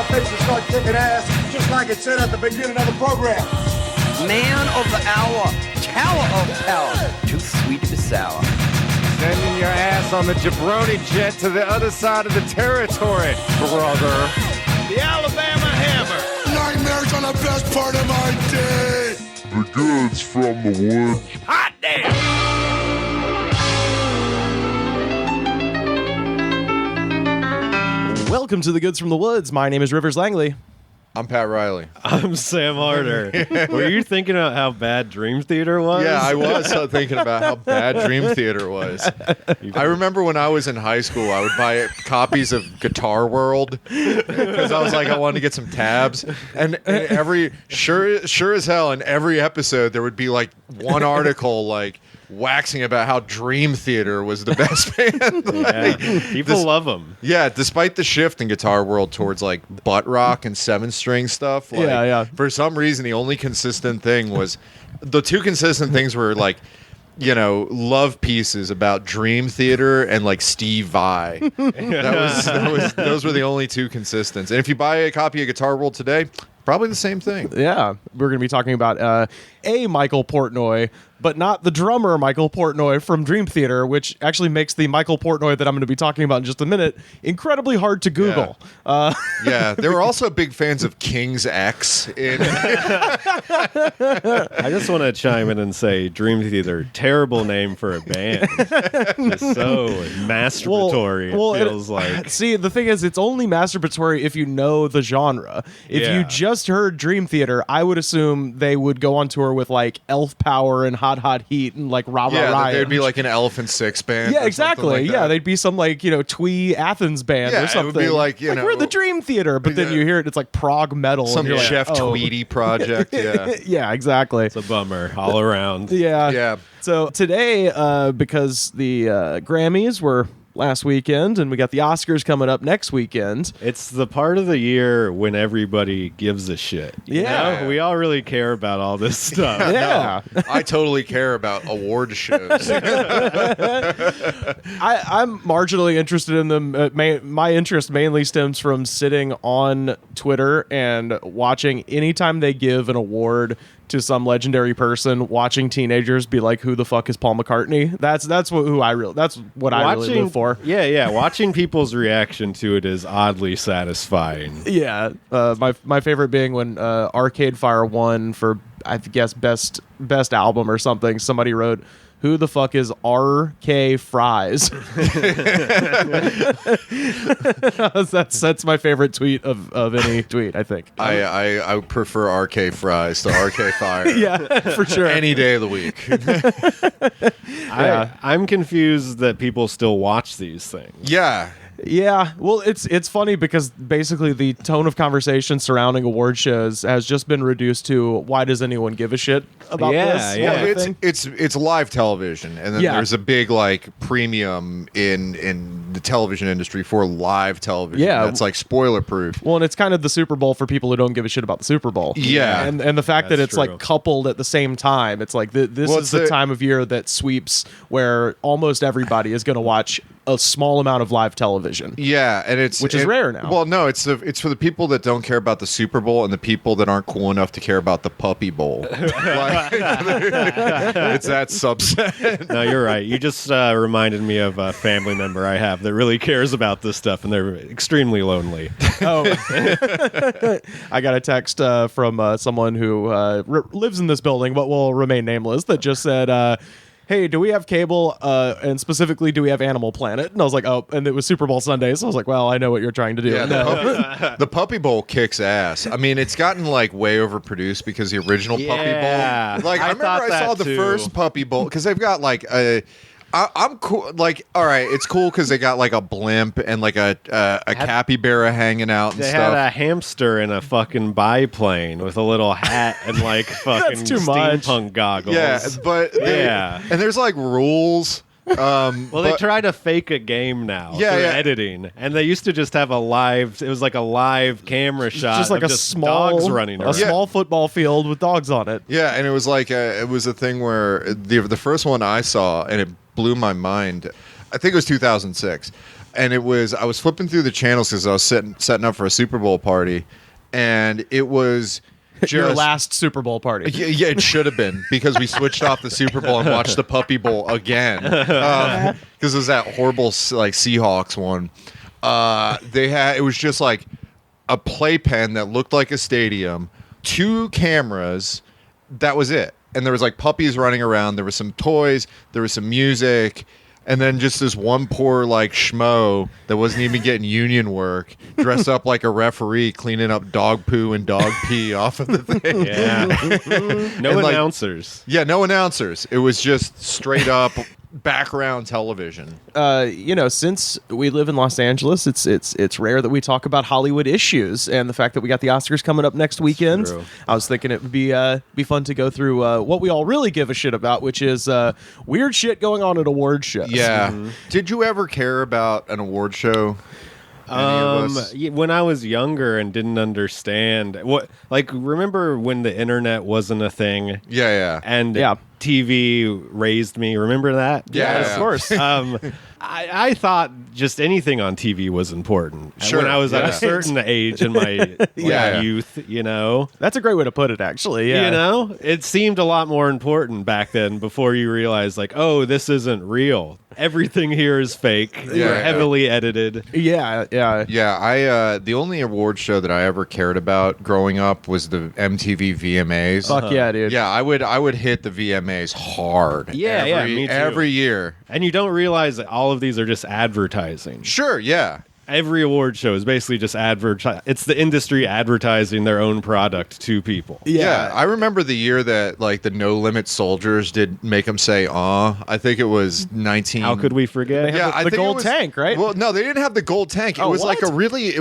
face and start kicking ass, just like it said at the beginning of the program. Man of the hour, tower of power, too sweet to be sour. Sending your ass on the jabroni jet to the other side of the territory, brother. The Alabama Hammer. Nightmares on the best part of my day. The goods from the woods. Hot damn! Welcome to the Goods from the Woods. My name is Rivers Langley. I'm Pat Riley. I'm Sam Harder. Were you thinking about how bad Dream Theater was? Yeah, I was thinking about how bad Dream Theater was. I remember when I was in high school, I would buy copies of Guitar World because I was like, I wanted to get some tabs. And every sure as hell, in every episode, there would be like one article like waxing about how Dream Theater was the best band. People love them. Yeah, despite the shift in Guitar World towards like butt rock and 7-string stuff, like, for some reason the only consistent thing was the two consistent things were like, you know, love pieces about Dream Theater and like Steve Vai. Those were the only two consistents. And if you buy a copy of Guitar World today, probably the same thing. Yeah, we're going to be talking about a Michael Portnoy, but not the drummer Michael Portnoy from Dream Theater, which actually makes the Michael Portnoy that I'm going to be talking about in just a minute incredibly hard to Google. Yeah, they were also big fans of King's X. I just want to chime in and say Dream Theater, terrible name for a band. Just so masturbatory, it feels like. See, the thing is, it's only masturbatory if you know the genre. If you just heard Dream Theater, I would assume they would go on tour with like Elf Power and Hot Heat and like Rama Ryan. They'd be like an Elephant Six band. Yeah, exactly. Like yeah, they'd be some like, you know, twee Athens band or something. It would be like, you know, we're the Dream Theater, but then you hear it, it's like prog metal. Some and Jeff like, Tweedy project. Yeah. Yeah, exactly. It's a bummer all around. Yeah. So today, because the Grammys were last weekend and we got the Oscars coming up next weekend. It's the part of the year when everybody gives a shit. You know? We all really care about all this stuff. Yeah. No, I totally care about award shows. I'm marginally interested in them. My interest mainly stems from sitting on Twitter and watching anytime they give an award to some legendary person, watching teenagers be like, "Who the fuck is Paul McCartney?" That's what I really live for. Yeah. Watching people's reaction to it is oddly satisfying. Yeah, my favorite being when Arcade Fire won for, I guess, best album or something. Somebody wrote, "Who the fuck is R.K. Fries?" That's my favorite tweet of any tweet, I think. I prefer RK Fries to RK Fire. Yeah, for sure. Any day of the week. I'm confused that people still watch these things. Yeah. Yeah, well, it's funny because basically the tone of conversation surrounding award shows has just been reduced to why does anyone give a shit about this? Yeah, well, it's live television, and then there's a big like premium in the television industry for live television. Yeah, that's like spoiler proof. Well, and it's kind of the Super Bowl for people who don't give a shit about the Super Bowl. Yeah, and the fact that it's true. like coupled at the same time, it's like this is the time of year that sweeps where almost everybody is going to watch a small amount of live television. Yeah, and which is rare now. Well, no, it's for the people that don't care about the Super Bowl and the people that aren't cool enough to care about the Puppy Bowl. It's that subset. No, you're right. You just reminded me of a family member I have that really cares about this stuff, and they're extremely lonely. Oh, I got a text from someone who lives in this building, but will remain nameless, that just said, "Hey, do we have cable? And specifically, do we have Animal Planet?" And I was like, "Oh," and it was Super Bowl Sunday, so I was like, "Well, I know what you're trying to do." Yeah, No. the Puppy Bowl kicks ass. I mean, it's gotten like way overproduced because the original Puppy Bowl. Like I remember I saw the first Puppy Bowl because they've got like a. I'm cool. Like, all right, it's cool because they got like a blimp and like a capybara hanging out and they stuff. They had a hamster in a fucking biplane with a little hat and like fucking too much. steampunk goggles. Yeah, but and there's like rules. Well, they try to fake a game now through editing, and they used to just have a live. It was like a live camera shot, just like of a small dogs running around. small football field with dogs on it. Yeah, and it was like it was a thing where the first one I saw, and it blew my mind. I think it was 2006. and I was flipping through the channels because I was setting up for a Super Bowl party, and it was your last Super Bowl party. Yeah, it should have been, because we switched off the Super Bowl and watched the Puppy Bowl again, because it was that horrible like Seahawks one. It was just like a playpen that looked like a stadium, 2 cameras, that was it. And there was like puppies running around, there was some toys, there was some music, and then just this one poor like schmo that wasn't even getting union work, dressed up like a referee, cleaning up dog poo and dog pee off of the thing. Yeah. No announcers. Yeah, no announcers. It was just straight up background television. Since we live in Los Angeles, it's rare that we talk about Hollywood issues, and the fact that we got the Oscars coming up next weekend, I was thinking it would be fun to go through what we all really give a shit about, which is weird shit going on at award shows. Yeah. Did you ever care about an award show? When I was younger and didn't understand remember when the internet wasn't a thing? Yeah. And TV raised me. Remember that? Yeah, of course. I thought just anything on TV was important. Sure, when I was at a certain age in my youth, That's a great way to put it, actually. Yeah. It seemed a lot more important back then, before you realized, like, oh, this isn't real. Everything here is fake. We're heavily edited. Yeah. The only award show that I ever cared about growing up was the MTV VMAs. Fuck yeah, dude. Yeah, I would hit the VMAs hard. Me too. Every year. And you don't realize that all of these are just advertising. Sure, yeah. Every award show is basically just it's the industry advertising their own product to people. Yeah, I remember the year that like the No Limit Soldiers did make them say I think it was 19. How could we forget? Yeah, I the think gold tank, right? Well, no, they didn't have the gold tank. It was like a really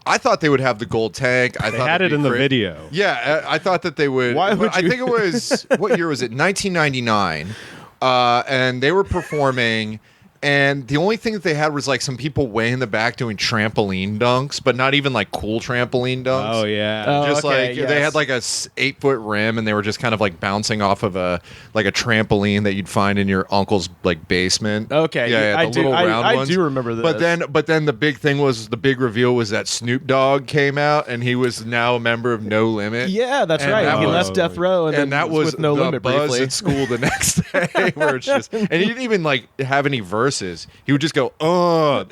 I thought they would have the gold tank. They had it in the video. Yeah, I thought that they would. Why would I think it was, what year was it? 1999. And they were performing, and the only thing that they had was like some people way in the back doing trampoline dunks, but not even like cool trampoline dunks. Oh yeah. Just they had like a 8-foot rim, and they were just kind of like bouncing off of a trampoline that you'd find in your uncle's like basement. Okay, yeah, the little round ones. I do remember this. But then the big thing was, the big reveal was that Snoop Dogg came out, and he was now a member of No Limit. Yeah, that's right. He left Death Row, and then that was with No the Limit buzz briefly. at school the next day, where it's just, and he didn't even like have any verses. He would just go,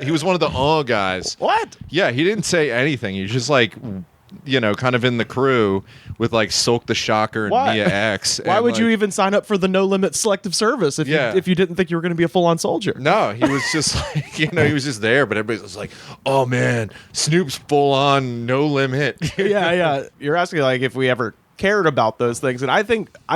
he was one of the guys. What? Yeah, he didn't say anything. He was just like, kind of in the crew with like Silk the Shocker and Mia X. Why would you even sign up for the No Limit Selective Service if you didn't think you were going to be a full-on soldier? No, he was just like, he was just there, but everybody was like, oh man, Snoop's full-on No Limit. Yeah. You're asking like if we ever cared about those things, and I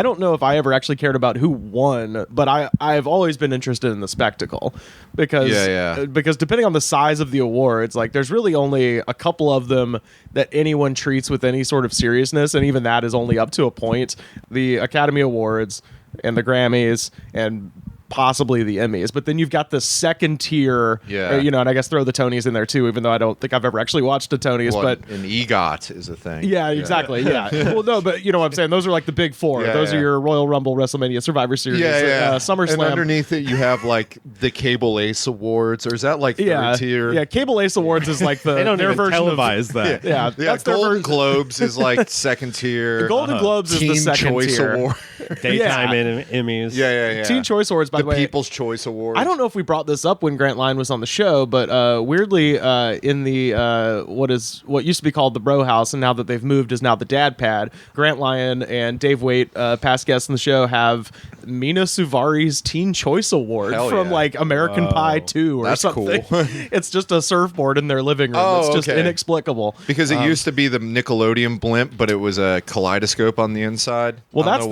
don't know if I ever actually cared about who won, but I've always been interested in the spectacle, because depending on the size of the awards, like there's really only a couple of them that anyone treats with any sort of seriousness, and even that is only up to a point. The Academy Awards and the Grammys and possibly the Emmys, but then you've got the second tier, and I guess throw the Tonys in there too, even though I don't think I've ever actually watched a Tonys. But an EGOT is a thing. Yeah, exactly. Yeah. Well, no, but you know what I'm saying? Those are like the big four. Those are your Royal Rumble, WrestleMania, Survivor Series, SummerSlam. And underneath it, you have like the Cable Ace Awards, or is that like third tier? Yeah, Cable Ace Awards is like they don't their even version televise that. Yeah, that's their Golden version. Globes is like second tier. The Golden Globes is the second Choice tier. Award. Daytime Emmys. Yeah. Teen Choice Awards, by the way. People's Choice Awards. I don't know if we brought this up when Grant Lyon was on the show, but weirdly, in the what used to be called the Bro House, and now that they've moved is now the Dad Pad, Grant Lyon and Dave Waite, past guests on the show, have Mina Suvari's Teen Choice Award from like American Pie 2 or something. Cool. It's just a surfboard in their living room. It's just inexplicable. Because it used to be the Nickelodeon blimp, but it was a kaleidoscope on the inside. Well, that's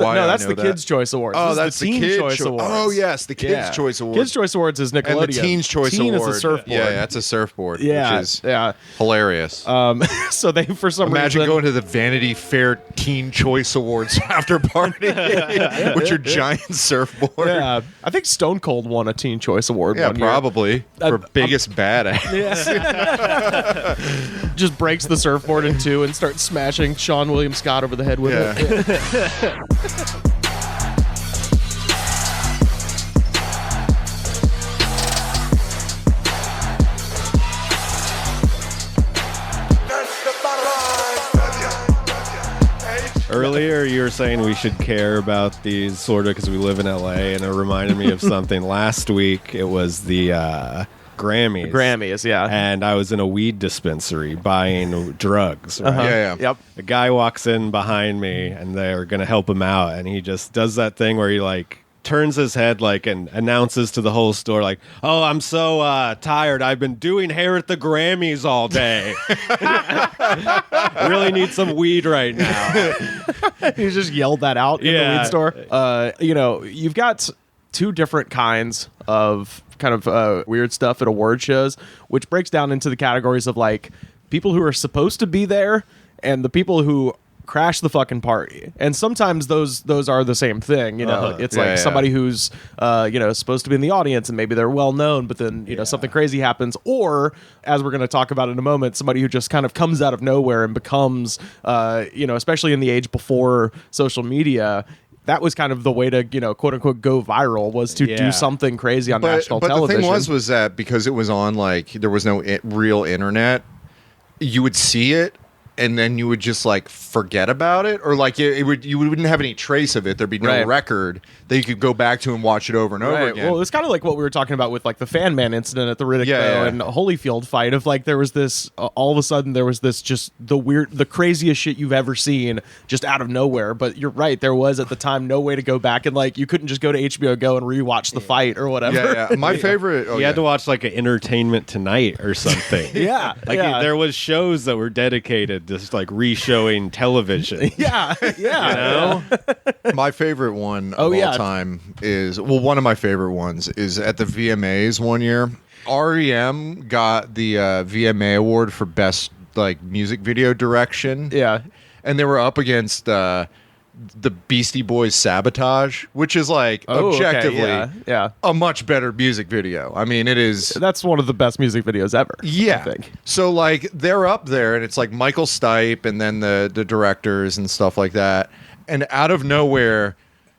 the Kids' Choice Awards. Oh, that's the Teen Choice Awards. Oh, yes, the Kids' Choice Awards. Kids' Choice Awards is Nickelodeon. And the Teen's Choice Award. Is a surfboard. Yeah, that's a surfboard. Yeah, which is hilarious. So they, for some Imagine reason, going to the Vanity Fair Teen Choice Awards after party with your giant surfboard. Yeah, I think Stone Cold won a Teen Choice Award. Yeah, one year. probably for biggest badass. Yeah. Just breaks the surfboard in two and starts smashing Sean William Scott over the head with it. Earlier, you were saying we should care about these sort of because we live in LA, and it reminded me of something. Last week, it was the Grammys. Grammys, yeah. And I was in a weed dispensary buying drugs. Right? Yeah. Yep. A guy walks in behind me, and they're going to help him out, and he just does that thing where he, like, turns his head like and announces to the whole store like, "Oh, I'm so tired. I've been doing hair at the Grammys all day. Really need some weed right now." You just yelled that out in the weed store. You've got two different kinds of kind of weird stuff at award shows, which breaks down into the categories of like people who are supposed to be there and the people who crash the fucking party. And sometimes those are the same thing, It's like somebody who's supposed to be in the audience and maybe they're well known, but then something crazy happens, or as we're going to talk about in a moment, somebody who just kind of comes out of nowhere and becomes especially in the age before social media, that was kind of the way to, quote unquote, go viral, was to do something crazy on national television. But the thing was that because it was on, like, there was no real internet, you would see it and then you would just like forget about it, or like you wouldn't have any trace of it. There'd be no record that you could go back to and watch it over and over again. Well, it's kind of like what we were talking about with like the Fan Man incident at the Riddick Bowe and Holyfield fight. Of like there was this all of a sudden there was this just the craziest shit you've ever seen just out of nowhere. But you're right, there was at the time no way to go back, and like you couldn't just go to HBO Go and rewatch the fight or whatever. Yeah. My favorite. You had to watch like an Entertainment Tonight or something. There was shows that were dedicated to just like re-showing television. My favorite one of all time is, one of my favorite ones is at the VMAs one year. REM got the VMA award for best like music video direction. Yeah. And they were up against the Beastie Boys' Sabotage, which is like objectively a much better music video. I mean, it is. That's one of the best music videos ever. Yeah. I think. So like they're up there and it's like Michael Stipe and then the directors and stuff like that. And out of nowhere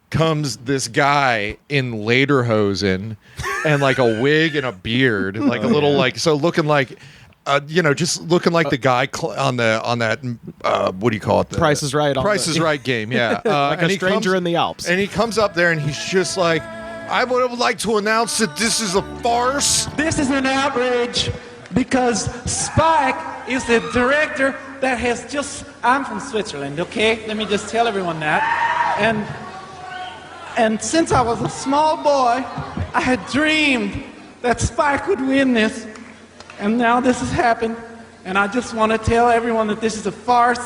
comes this guy in lederhosen and like a wig and a beard, like a little like, so looking like, just looking like the guy on that what do you call it? The Price is Right. Price is Right game, yeah. Like a stranger in the Alps. And he comes up there and he's just like, "I would like to announce that this is a farce. This is an outrage because Spike is the director that has just... I'm from Switzerland, okay? Let me just tell everyone that. And since I was a small boy, I had dreamed that Spike would win this. And now this has happened. And I just want to tell everyone that this is a farce,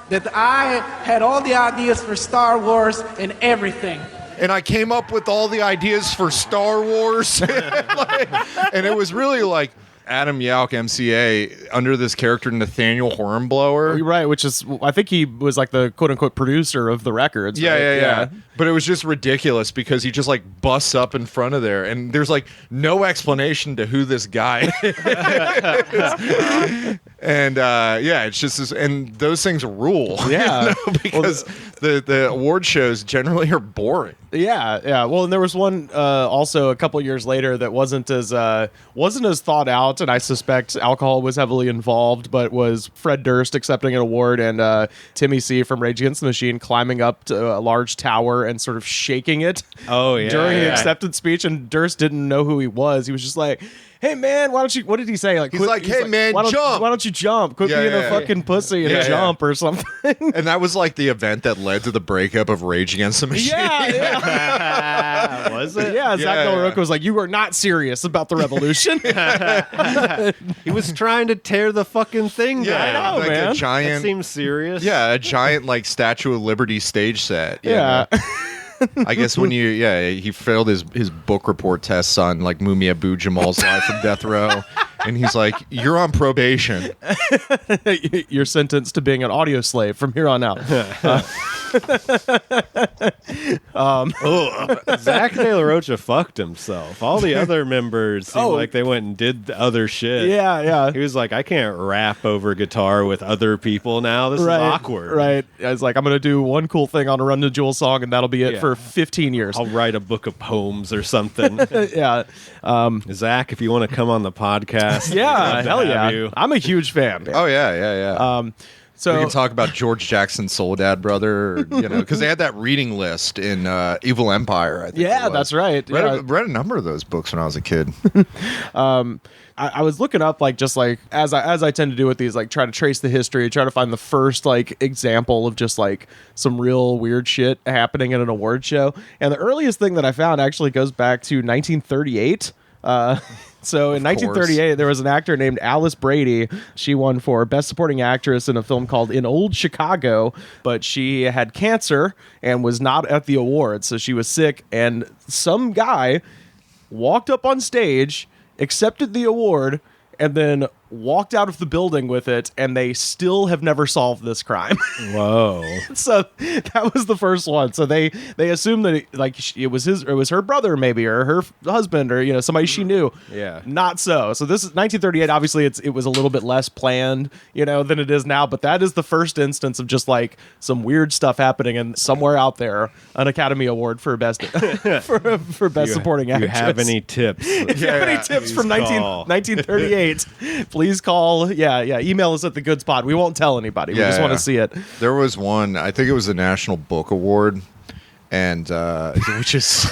that I had all the ideas for Star Wars and everything. And I came up with all the ideas for Star Wars." And it was really like Adam Yauch, MCA, under this character Nathaniel Hornblower. Right, which is, I think he was like the quote-unquote producer of the records. Right? Yeah. But it was just ridiculous because he just like busts up in front of there and there's like no explanation to who this guy is. And it's just this, and those things rule. Yeah. Because the award shows generally are boring. Yeah. Well, and there was one also a couple years later that wasn't as thought out, and I suspect alcohol was heavily involved, but was Fred Durst accepting an award and Timmy C from Rage Against the Machine climbing up to a large tower and sort of shaking it during the acceptance speech, and Durst didn't know who he was. He was just like, "Hey man, why don't you?" What did he say? Like, he's like, "Hey man, jump! Why don't you jump? Quit being a fucking pussy and jump or something." And that was like the event that led to the breakup of Rage Against the Machine. Was it? Yeah, Zach Del Rocca was like, "You are not serious about the revolution." He was trying to tear the fucking thing down. I know, like man. A giant, that seems serious. Yeah, a giant like Statue of Liberty stage set. Yeah. I guess when he failed his book report tests on like Mumia Abu Jamal's life from death row, and he's like, "You're on probation. You're sentenced to being an audio slave from here on out." Zach De La Rocha fucked himself. All the other members seemed like they went and did other shit. Yeah. He was like, "I can't rap over guitar with other people now. This is awkward." Right. I was like, "I'm going to do one cool thing on a Run the Jewels song, and that'll be it for 15 years. I'll write a book of poems or something." Yeah. Zach, if you want to come on the podcast, hell yeah. you. I'm a huge fan. Oh, yeah. So we can talk about George Jackson's Soul Dad brother, or, because they had that reading list in Evil Empire. I think yeah, that's right. Read a number of those books when I was a kid. I was looking up just as I tend to do with these, try to trace the history, try to find the first example of just some real weird shit happening at an award show. And the earliest thing that I found actually goes back to 1938. So in 1938, there was an actor named Alice Brady. She won for Best Supporting Actress in a film called In Old Chicago, but she had cancer and was not at the awards. So she was sick, and some guy walked up on stage, accepted the award, and then walked out of the building with it, and they still have never solved this crime. Whoa. So that was the first one. So they assumed that it was her brother maybe, or her husband, or somebody she knew. Yeah. Not so. So this is 1938. Obviously it was a little bit less planned, than it is now, but that is the first instance of just some weird stuff happening, and somewhere out there an Academy Award for best for best supporting actress. Do you have any tips? If you have any tips from 1938, please call. Email us at thegoodsPod. We won't tell anybody. We just want to see it. There was one, I think it was the National Book Award, and which is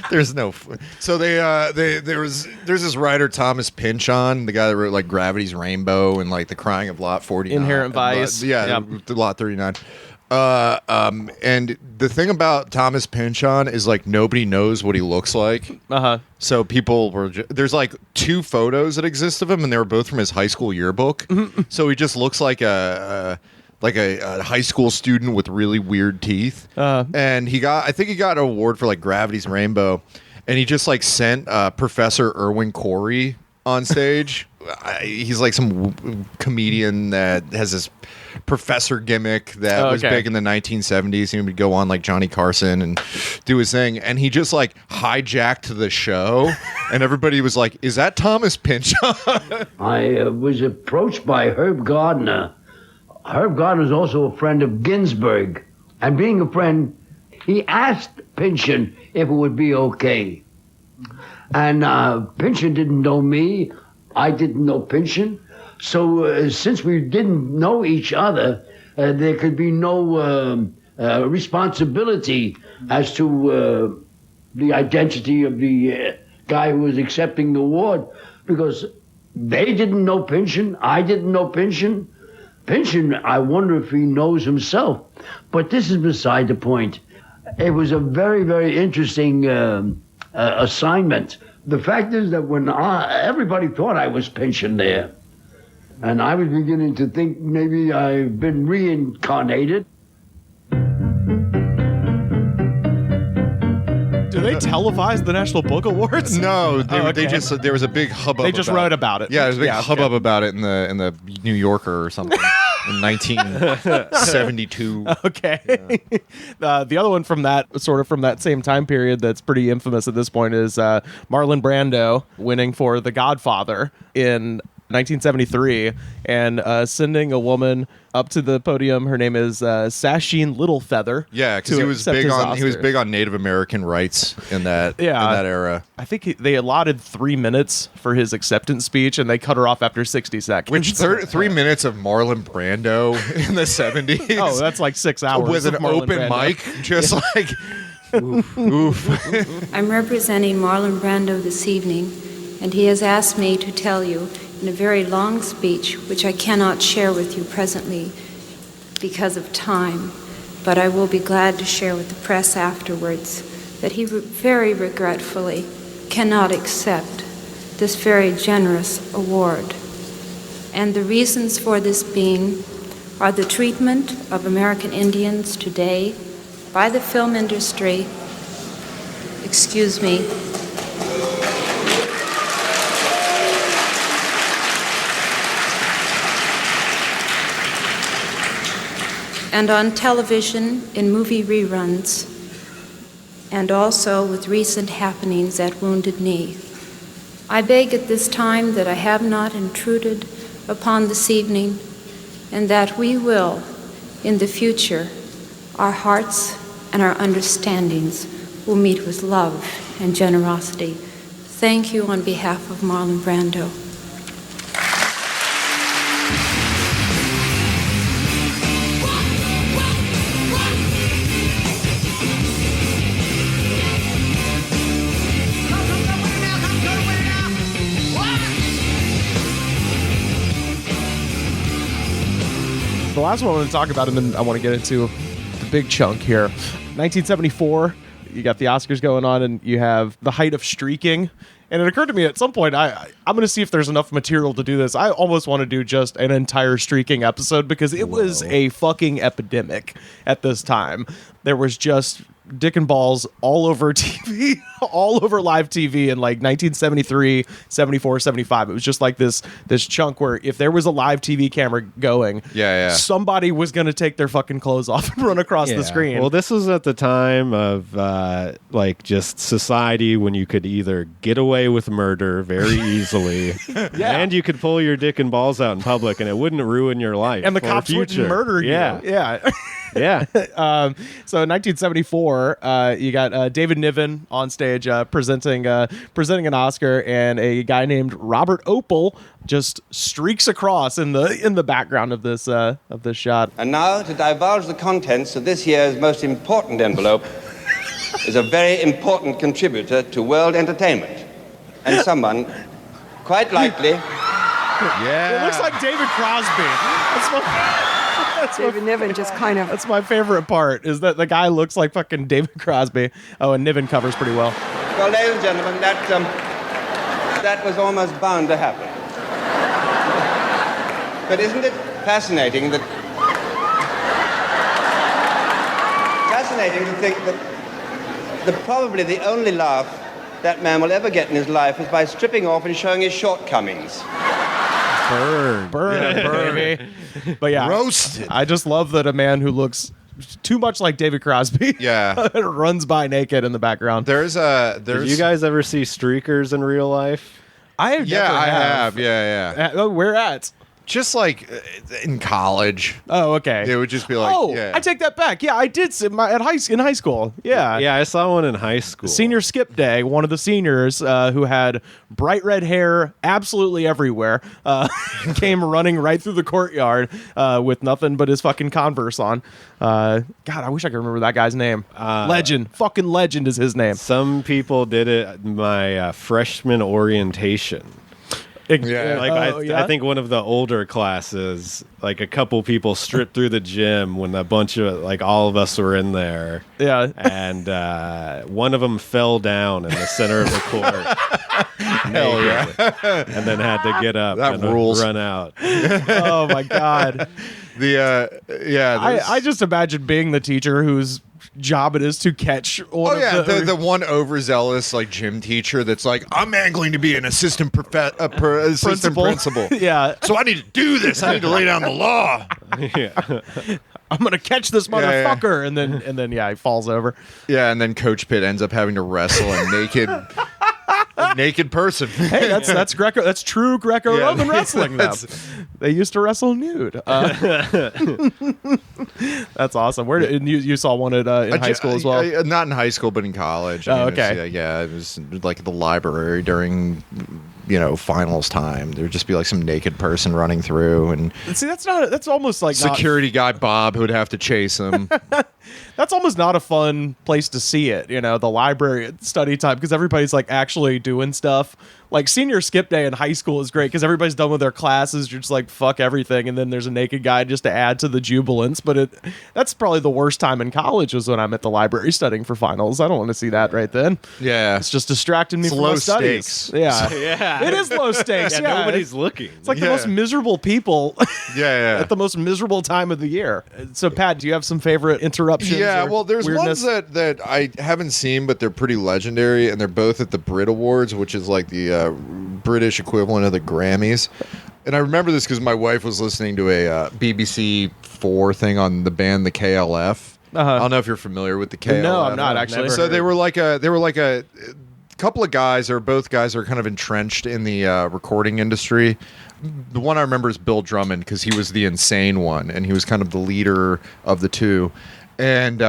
there's no. So there's this writer Thomas Pynchon, the guy that wrote Gravity's Rainbow and The Crying of Lot 49, Inherent Vice. The Lot 39. And the thing about Thomas Pynchon is nobody knows what he looks like. So people were there's 2 photos that exist of him, and they were both from his high school yearbook. So he just looks like a high school student with really weird teeth. And I think he got an award for Gravity's Rainbow, and he just sent Professor Irwin Corey on stage. He's some comedian that has this professor gimmick that was big in the 1970s. He would go on Johnny Carson and do his thing, and he just hijacked the show, and everybody was like, "Is that Thomas Pynchon?" I was approached by Herb Gardner. Herb Gardner is also a friend of Ginsberg, and being a friend, he asked Pynchon if it would be okay. And Pynchon didn't know me. I didn't know Pynchon. So since we didn't know each other, there could be no responsibility as to the identity of the guy who was accepting the award, because they didn't know Pynchon. I didn't know Pynchon. Pynchon, I wonder if he knows himself. But this is beside the point. It was a very, very interesting assignment. The fact is that when everybody thought I was Pynchon there, and I was beginning to think maybe I've been reincarnated. Do they televise the National Book Awards? No, they just there was a big hubbub. They just wrote about it. Yeah, there was a big hubbub about it in the New Yorker or something in 1972. Okay. Yeah. The other one from that same time period that's pretty infamous at this point is Marlon Brando winning for The Godfather in 1973 and sending a woman up to the podium. Her name is Sasheen Littlefeather. Yeah, because he was big on Native American rights in that era. I think they allotted 3 minutes for his acceptance speech, and they cut her off after 60 seconds. Which 3 minutes of Marlon Brando in the 70s? Oh, that's 6 hours with an Marlon open Brando. mic, just oof. I'm representing Marlon Brando this evening, and he has asked me to tell you in a very long speech, which I cannot share with you presently because of time, but I will be glad to share with the press afterwards, that he very regretfully cannot accept this very generous award. And the reasons for this being are the treatment of American Indians today by the film industry, and on television in movie reruns, and also with recent happenings at Wounded Knee. I beg at this time that I have not intruded upon this evening, and that we will, in the future, our hearts and our understandings will meet with love and generosity. Thank you on behalf of Marlon Brando. The last one I want to talk about, and then I want to get into the big chunk here. 1974, you got the Oscars going on, and you have the height of streaking. And it occurred to me at some point, I'm going to see if there's enough material to do this. I almost want to do just an entire streaking episode because it was a fucking epidemic at this time. There was just dick and balls all over TV, all over live TV in like 1973, 74, 75. It was just like this chunk where if there was a live TV camera going, somebody was going to take their fucking clothes off and run across the screen. Well, this was at the time of like just society when you could either get away with murder very easily and you could pull your dick and balls out in public and it wouldn't ruin your life. And the cops wouldn't murder you. Yeah. So in 1974, you got David Niven on stage presenting an Oscar, and a guy named Robert Opel just streaks across in the background of this shot. And now, to divulge the contents of this year's most important envelope, is a very important contributor to world entertainment, and someone quite likely. It looks like David Crosby. David Niven just kind of... That's my favorite part, is that the guy looks like fucking David Crosby. Oh, and Niven covers pretty well. Well, ladies and gentlemen, that was almost bound to happen. But isn't it fascinating that... Fascinating to think that probably the only laugh that man will ever get in his life is by stripping off and showing his shortcomings. Burn, baby. But yeah, roasted. I just love that a man who looks too much like David Crosby runs by naked in the background. Did you guys ever see streakers in real life? I have. Where at? Just like in college. Oh, okay. It would just be like, I take that back. Yeah, I did in high school. Yeah. Yeah, I saw one in high school. Senior skip day, one of the seniors who had bright red hair absolutely everywhere came running right through the courtyard with nothing but his fucking Converse on. God, I wish I could remember that guy's name. Legend. Fucking legend is his name. Some people did it at my freshman orientation. I think one of the older classes, like a couple people stripped through the gym when a bunch of all of us were in there. Yeah, and one of them fell down in the center of the court. Hell yeah! And then had to get up and run out. Oh my god! I just imagine being the teacher whose job it is to catch the one overzealous gym teacher that's like, I'm angling to be an assistant principal. Yeah, so I need to do this. I need to lay down the law. I'm gonna catch this motherfucker, and then he falls over. Yeah, and then Coach Pitt ends up having to wrestle a naked person. Hey, that's Greco. That's true Greco-Roman wrestling. They used to wrestle nude. That's awesome. Where did you saw one in high school as well? Not in high school, but in college. Okay. It was like at the library during finals time. There would just be some naked person running through, and see, that's almost like security guy Bob who would have to chase him. That's almost not a fun place to see it, the library at study time, because everybody's actually doing stuff. Like senior skip day in high school is great because everybody's done with their classes. You're just fuck everything, and then there's a naked guy just to add to the jubilance. But that's probably the worst time in college was when I'm at the library studying for finals. I don't want to see that right then. Yeah, it's just distracting me from low my studies. Stakes. Yeah, it is low stakes. Yeah, nobody's looking. It's the most miserable people. Yeah, at the most miserable time of the year. So, Pat, do you have some favorite interruptions? Yeah, well, there's weirdness? ones that I haven't seen, but they're pretty legendary, and they're both at the Brit Awards, which is the British equivalent of the Grammys. And I remember this because my wife was listening to a BBC 4 thing on the band the KLF. I don't know if you're familiar with the KLF. No, I'm not actually. So they were like a couple of guys, or both guys, are kind of entrenched in the recording industry. The one I remember is Bill Drummond because he was the insane one, and he was kind of the leader of the two. And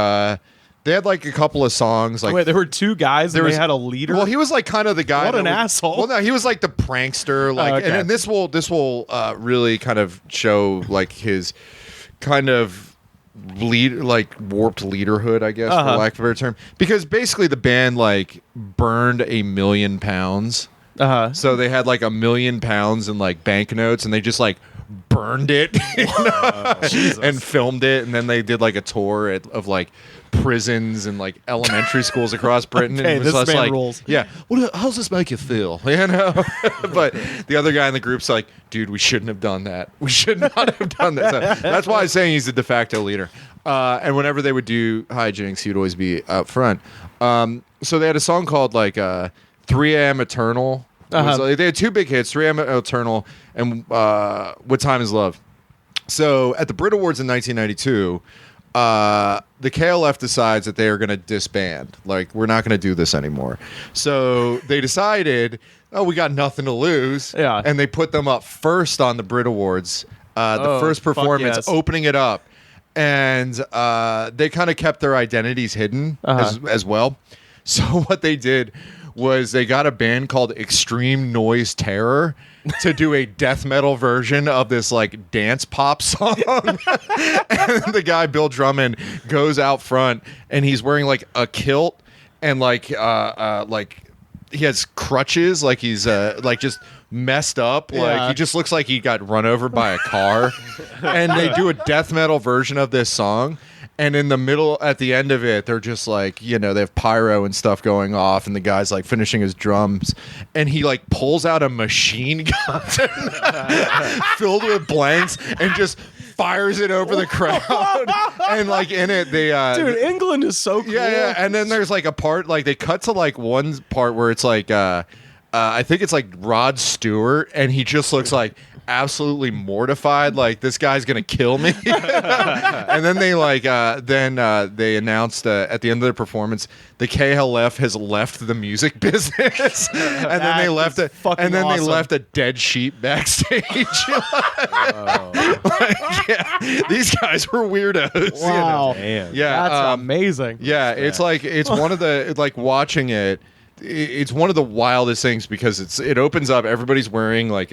they had a couple of songs. Wait, there were two guys and they had a leader? Well, he was kind of the guy. What an asshole. Well, no, he was the prankster. Okay. And this will really kind of show his kind of warped leaderhood, I guess, for lack of a better term. Because basically the band burned £1 million. So they had £1 million in banknotes, and they just burned it and filmed it, and then they did like a tour of like prisons and like elementary schools across Britain. Okay, and it was this just man like, rules. yeah, how's this make you feel? You know, but the other guy in the group's like, dude, we shouldn't have done that. We should not have done that. So that's why I'm saying he's the de facto leader. And whenever they would do hijinks, he would always be out front. So they had a song called like 3 A.M. Eternal. Like, they had two big hits, 3 A.M. Eternal and What Time Is Love. So at the Brit Awards in 1992, the KLF decides that they are going to disband. Like, we're not going to do this anymore. So they decided, we got nothing to lose. Yeah. And they put them up first on the Brit Awards, the first performance, opening it up. And they kind of kept their identities hidden as well. So what they did was they got a band called Extreme Noise Terror to do a death metal version of this like dance pop song. And the guy Bill Drummond goes out front and he's wearing like a kilt and like he has crutches, like he's like just messed up. Like he just looks like he got run over by a car. And they do a death metal version of this song. And in the middle, at the end of it, they're just like, you know, they have pyro and stuff going off, and the guy's like finishing his drums, and he like pulls out a machine gun filled with blanks and just fires it over the crowd. And like in it, they dude, England is so cool. Yeah. And then there's like a part, like they cut to like one part where it's like, I think it's like Rod Stewart, and he just looks like absolutely mortified, like this guy's gonna kill me. And then they like they announced at the end of the performance, the KLF has left the music business. And then they left it, and then awesome. they left a dead sheep backstage. These guys were weirdos. Wow. You know? Damn. Yeah, That's amazing. Yeah, it's like it's one of the like watching it. It's one of the wildest things because it opens up. Everybody's wearing like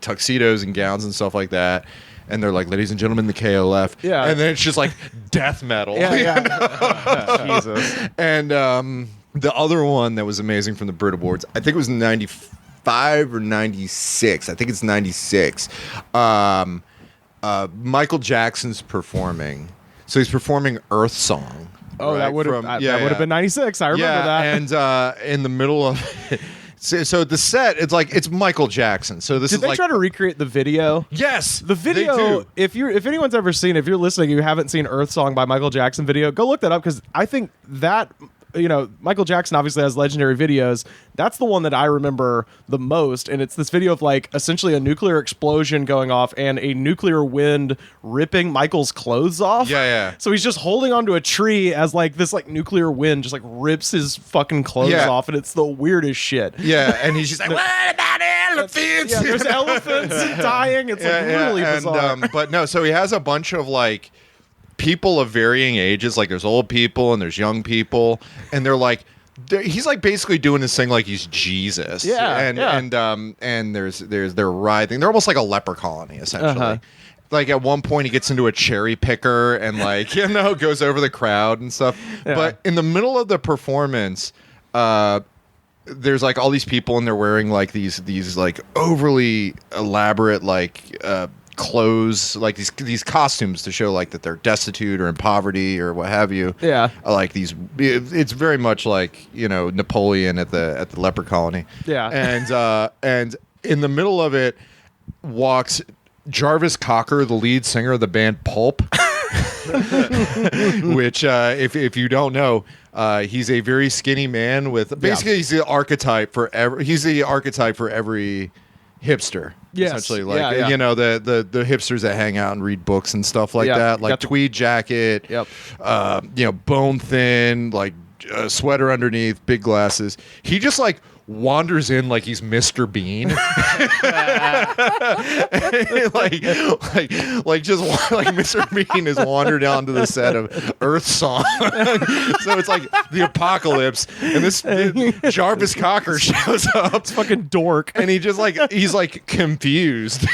tuxedos and gowns and stuff like that, and they're like, "Ladies and gentlemen, the KLF." Yeah, and then it's just like death metal. Jesus. And the other one that was amazing from the Brit Awards, I think it was 95 or 96. I think it's 96. Michael Jackson's performing, so he's performing Earth Song. Oh, right? That would have been 96. I remember that. And in the middle of so the set, it's Michael Jackson. So this did is they like, try to recreate the video? Yes, the video. They do. If anyone's ever seen, if you're listening, you haven't seen Earth Song by Michael Jackson video, go look that up because I think that. You know, Michael Jackson obviously has legendary videos. That's the one that I remember the most. And it's this video of like essentially a nuclear explosion going off and a nuclear wind ripping Michael's clothes off. Yeah. So he's just holding onto a tree as like this like nuclear wind just like rips his fucking clothes off. And it's the weirdest shit. Yeah. And he's just like, what about elephants? Yeah, there's elephants dying. It's like really bizarre. But no, so he has a bunch of like people of varying ages, like there's old people and there's young people, and they're like he's like basically doing this thing like he's Jesus. And they're writhing. They're almost like a leper colony essentially. Like at one point he gets into a cherry picker and like goes over the crowd and stuff. But in the middle of the performance, there's like all these people and they're wearing like these like overly elaborate like clothes, like these costumes to show like that they're destitute or in poverty or what have you. Yeah, like these. It's very much like Napoleon at the leper colony. Yeah, and in the middle of it walks Jarvis Cocker, the lead singer of the band Pulp. Which, if you don't know, he's a very skinny man with basically he's the archetype for every hipster. Yes. Essentially, like the hipsters that hang out and read books and stuff like that, like tweed jacket, bone thin, like sweater underneath, big glasses. He just like wanders in like he's Mr. Bean. like Mr. Bean has wandered onto the set of Earth Song. So it's like the apocalypse, and this Jarvis Cocker shows up. It's fucking dork, and he's like confused,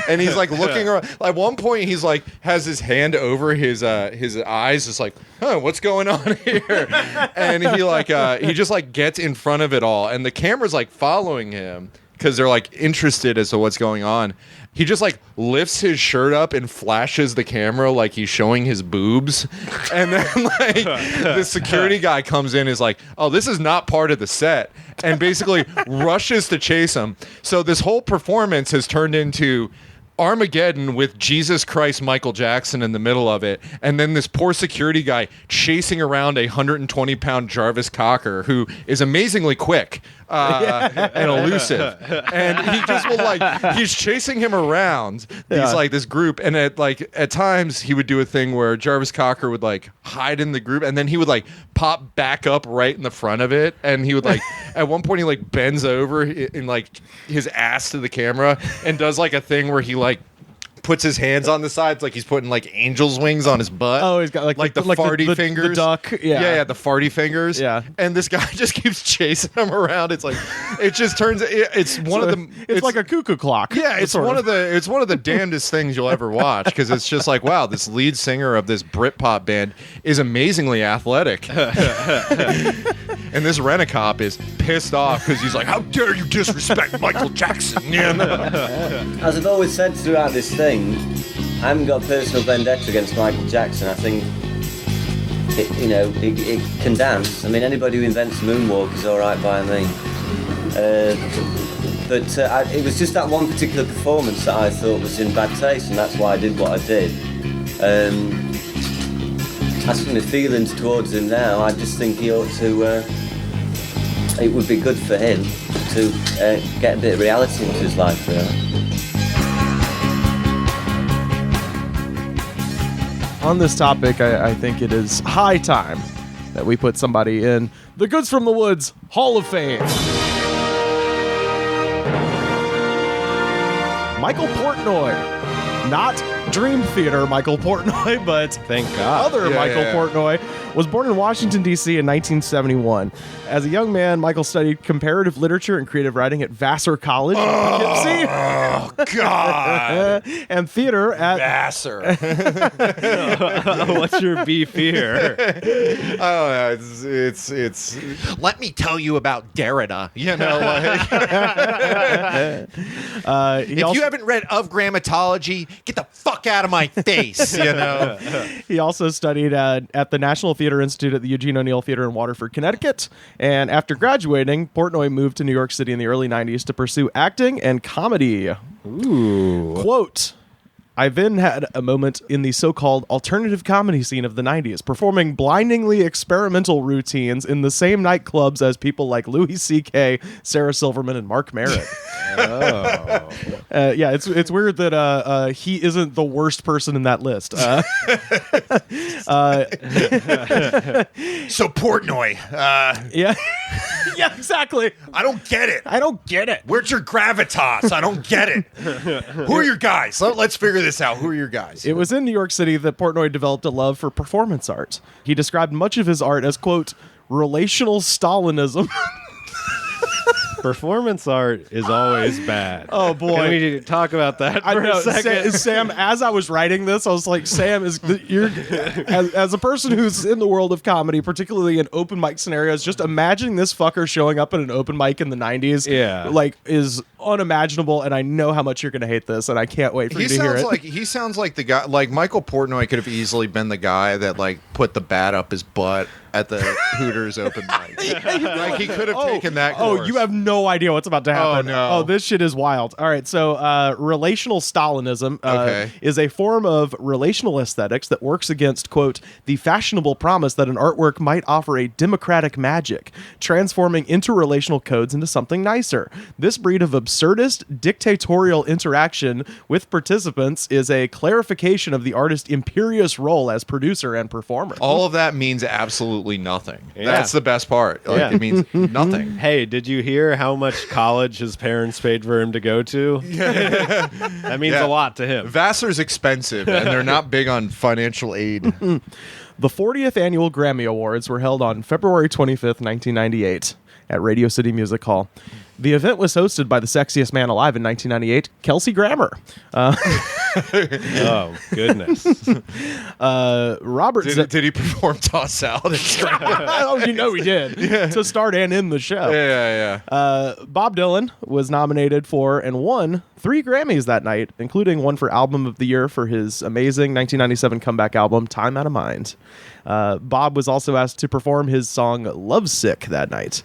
and he's like looking around. At one point, he's like has his hand over his eyes, just like, what's going on here? And he just like gets in front of it all, and the camera's like following him, because they're like interested as to what's going on. He just like lifts his shirt up and flashes the camera like he's showing his boobs. And then like the security guy comes in and is like, oh, this is not part of the set. And basically rushes to chase him. So this whole performance has turned into Armageddon with Jesus Christ Michael Jackson in the middle of it, and then this poor security guy chasing around a 120-pound Jarvis Cocker who is amazingly quick and elusive, and he just will like he's chasing him around these like this group, and at times he would do a thing where Jarvis Cocker would like hide in the group, and then he would like pop back up right in the front of it, and he would like at one point he like bends over in like his ass to the camera and does like a thing where he like puts his hands on the sides like he's putting like angel's wings on his butt. Oh, he's got like the farty fingers. The duck. Yeah, the farty fingers. Yeah. And this guy just keeps chasing him around. It's like it just turns it's one of the it's like a cuckoo clock. Yeah, it's one of the damnedest things you'll ever watch, because it's just like, wow, this lead singer of this Britpop band is amazingly athletic. And this rent-a-cop is pissed off because he's like, how dare you disrespect Michael Jackson? You know? As I've always said throughout this thing, I haven't got a personal vendetta against Michael Jackson. I think, it can dance. I mean, anybody who invents moonwalk is all right by me. But it was just that one particular performance that I thought was in bad taste, and that's why I did what I did. As for my feelings towards him now, I just think he ought to... it would be good for him to get a bit of reality into his life, really. On this topic, I think it is high time that we put somebody in the Goods from the Woods Hall of Fame. Michael Portnoy. Not Dream Theater Michael Portnoy, but thank God. Michael Portnoy was born in Washington, D.C. in 1971. As a young man, Michael studied comparative literature and creative writing at Vassar College in Poughkeepsie. Oh, God. And theater at... Vassar. What's your beef here? Oh, it's let me tell you about Derrida. You know, like, if you haven't read Of Grammatology, get the fuck out of my face, you know. He also studied at the National Theater Institute at the Eugene O'Neill Theater in Waterford, Connecticut. And after graduating, Portnoy moved to New York City in the early 90s to pursue acting and comedy. Ooh. Quote, I then had a moment in the so-called alternative comedy scene of the 90s, performing blindingly experimental routines in the same nightclubs as people like Louis C.K., Sarah Silverman, and Mark Merritt. Yeah, it's weird that he isn't the worst person in that list. So Portnoy. Yeah. Yeah, exactly. I don't get it. Where's your gravitas? I don't get it. Who are your guys? Let's figure this out. Who are your guys? It was in New York City that Portnoy developed a love for performance art. He described much of his art as, quote, relational Stalinism. Performance art is always bad. Oh, boy. Can we talk about that for a second? Sam, as I was writing this, I was like, Sam, you're as a person who's in the world of comedy, particularly in open mic scenarios, just imagining this fucker showing up at an open mic in the 90s, like, is unimaginable, and I know how much you're going to hate this, and I can't wait for you to hear it. He sounds like the guy, like Michael Portnoy could have easily been the guy that, like, put the bat up his butt at the Hooters open mic. Like, he could have taken that course. Oh, you have no idea what's about to happen. Oh, no. Oh, this shit is wild. All right, so relational Stalinism is a form of relational aesthetics that works against, quote, the fashionable promise that an artwork might offer a democratic magic, transforming interrelational codes into something nicer. This breed of absurdist, dictatorial interaction with participants is a clarification of the artist's imperious role as producer and performer. All of that means absolutely nothing. Yeah. That's the best part. Like, it means nothing. Hey, did you hear how much college his parents paid for him to go to? That means a lot to him. Vassar's expensive, and they're not big on financial aid. The 40th annual Grammy Awards were held on February 25th, 1998 at Radio City Music Hall. The event was hosted by the sexiest man alive in 1998, Kelsey Grammer. Oh, goodness. Robert did he perform Toss Salad? Oh, you know he did. To start and end the show. Yeah. Bob Dylan was nominated for and won 3 Grammys that night, including one for Album of the Year for his amazing 1997 comeback album, Time Out of Mind. Bob was also asked to perform his song Lovesick that night.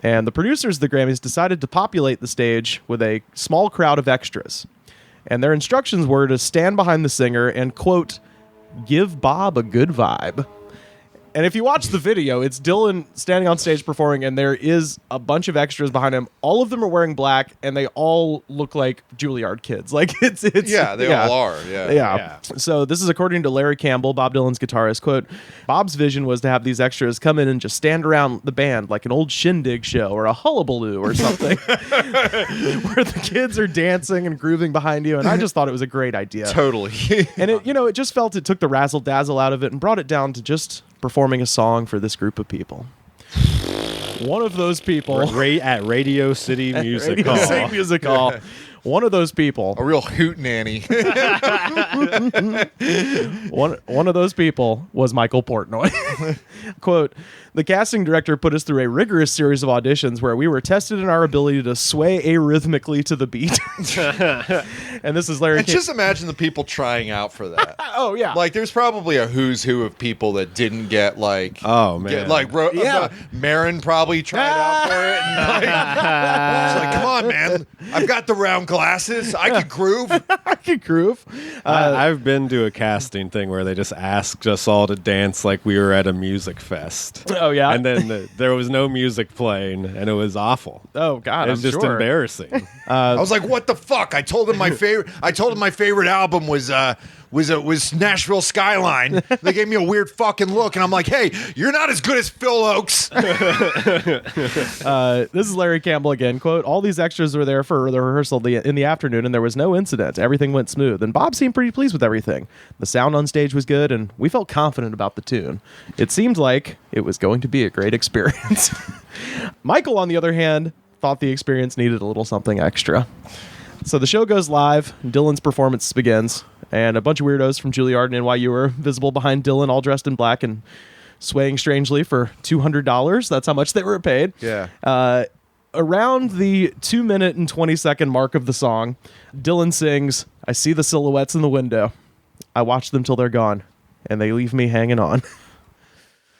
And the producers of the Grammys decided to populate the stage with a small crowd of extras. And their instructions were to stand behind the singer and, quote, give Bob a good vibe. And if you watch the video, it's Dylan standing on stage performing, and there is a bunch of extras behind him. All of them are wearing black, and they all look like Juilliard kids. Like it's they all are. Yeah. So this is according to Larry Campbell, Bob Dylan's guitarist. Quote, Bob's vision was to have these extras come in and just stand around the band like an old shindig show or a hullabaloo or something, where the kids are dancing and grooving behind you. And I just thought it was a great idea. Totally. And it just felt it took the razzle dazzle out of it and brought it down to just performing a song for this group of people. One of those people at Radio City Music Hall. Radio City Music Hall. One of those people. A real hootenanny. One of those people was Michael Portnoy. Quote, the casting director put us through a rigorous series of auditions where we were tested in our ability to sway arrhythmically to the beat. And this is Larry And just imagine the people trying out for that. Oh, yeah. Like, there's probably a who's who of people that didn't get, like... Oh, man. Marin probably tried out for it. And it's like, come on, man. I've got the round glasses. I could groove. I could groove. I've been to a casting thing where they just asked us all to dance like we were at a music fest. Oh, yeah? And then there was no music playing, and it was awful. Oh, God, it was just embarrassing. I was like, what the fuck? I told him my favorite album was Nashville Skyline. They gave me a weird fucking look, and I'm like, hey, you're not as good as Phil Oakes. This is Larry Campbell again. Quote, all these extras were there for the rehearsal in the afternoon, and there was no incident. Everything went smooth, and Bob seemed pretty pleased with everything. The sound on stage was good, and we felt confident about the tune. It seemed like it was going to be a great experience. Michael, on the other hand, thought the experience needed a little something extra. So the show goes live, Dylan's performance begins, and a bunch of weirdos from Juilliard and NYU are visible behind Dylan, all dressed in black and swaying strangely for $200. That's how much they were paid. Yeah. Around the 2-minute and 20-second mark of the song, Dylan sings, I see the silhouettes in the window. I watch them till they're gone, and they leave me hanging on.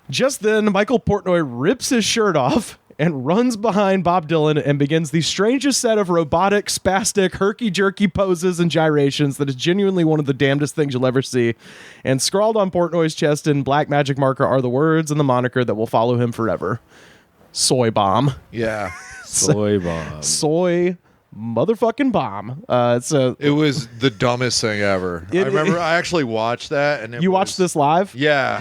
Just then, Michael Portnoy rips his shirt off and runs behind Bob Dylan and begins the strangest set of robotic, spastic, herky-jerky poses and gyrations that is genuinely one of the damnedest things you'll ever see. And scrawled on Portnoy's chest in black magic marker are the words and the moniker that will follow him forever. Soy bomb. Yeah. Soy bomb. Soy motherfucking bomb. It was the dumbest thing ever. I remember I actually watched that. And you watched this live? Yeah.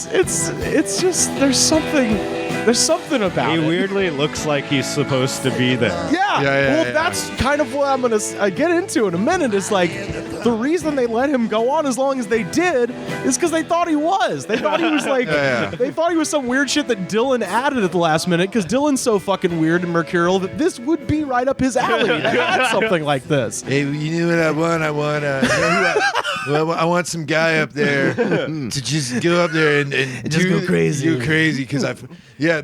It's just there's something about it. He weirdly looks like he's supposed to be there. Yeah. That's kind of what I'm gonna get into in a minute. It's like the reason they let him go on as long as they did is because they thought he was. They thought he was like they thought he was some weird shit that Dylan added at the last minute because Dylan's so fucking weird and mercurial that this would be right up his alley to add something like this. Hey, you know what I want? I want some guy up there to just go up there and just go crazy. Go crazy because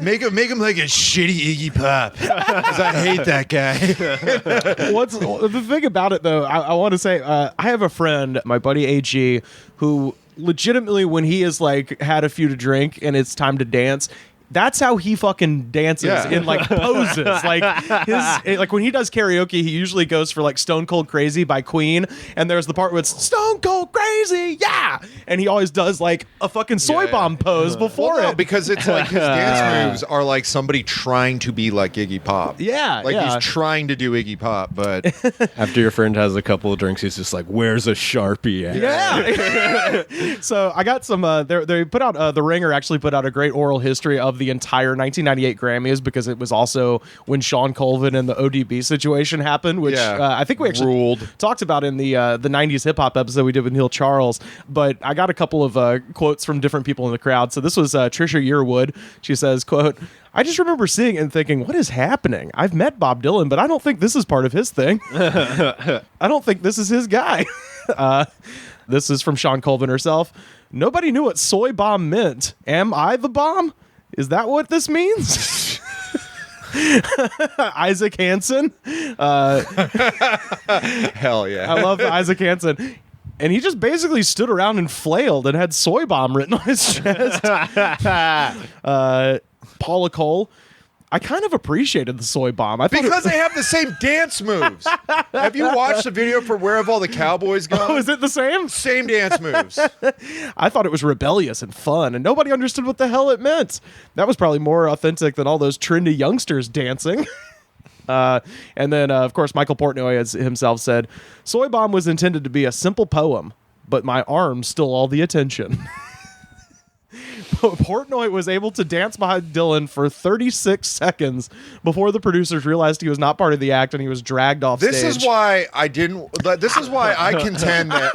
make him like a shitty Iggy Pop because I hate that guy. What's the thing about it though? I want to say I have a friend, my buddy AG, who legitimately when he is like had a few to drink and it's time to dance, that's how he fucking dances in like poses. Like when he does karaoke, he usually goes for like Stone Cold Crazy by Queen, and there's the part where it's Stone Cold Crazy, yeah, and he always does like a fucking soy bomb pose before it because it's like his dance moves are like somebody trying to be like Iggy Pop. He's trying to do Iggy Pop, but after your friend has a couple of drinks, he's just like, "Where's a Sharpie at?" Yeah. So I got some. They put out The Ringer actually put out a great oral history of the entire 1998 Grammys because it was also when Sean Colvin and the ODB situation happened, which I think we actually talked about in the 90s hip hop episode we did with Neil Charles. But I got a couple of quotes from different people in the crowd. So this was Trisha Yearwood. She says, quote, "I just remember seeing it and thinking, what is happening? I've met Bob Dylan, but I don't think this is part of his thing. I don't think this is his guy." This is from Sean Colvin herself. "Nobody knew what soy bomb meant. Am I the bomb? Is that what this means?" Isaac Hansen. Hell yeah. I love Isaac Hansen. And he just basically stood around and flailed and had soy bomb written on his chest. Paula Cole. "I kind of appreciated the soy bomb. Because they have the same dance moves. Have you watched the video for Where Have All the Cowboys Gone? Oh, is it the same? Same dance moves. I thought it was rebellious and fun, and nobody understood what the hell it meant. That was probably more authentic than all those trendy youngsters dancing." And then, of course, Michael Portnoy himself said, "Soy bomb was intended to be a simple poem, but my arms stole all the attention." Portnoy was able to dance behind Dylan for 36 seconds before the producers realized he was not part of the act and he was dragged off stage. This is why I contend that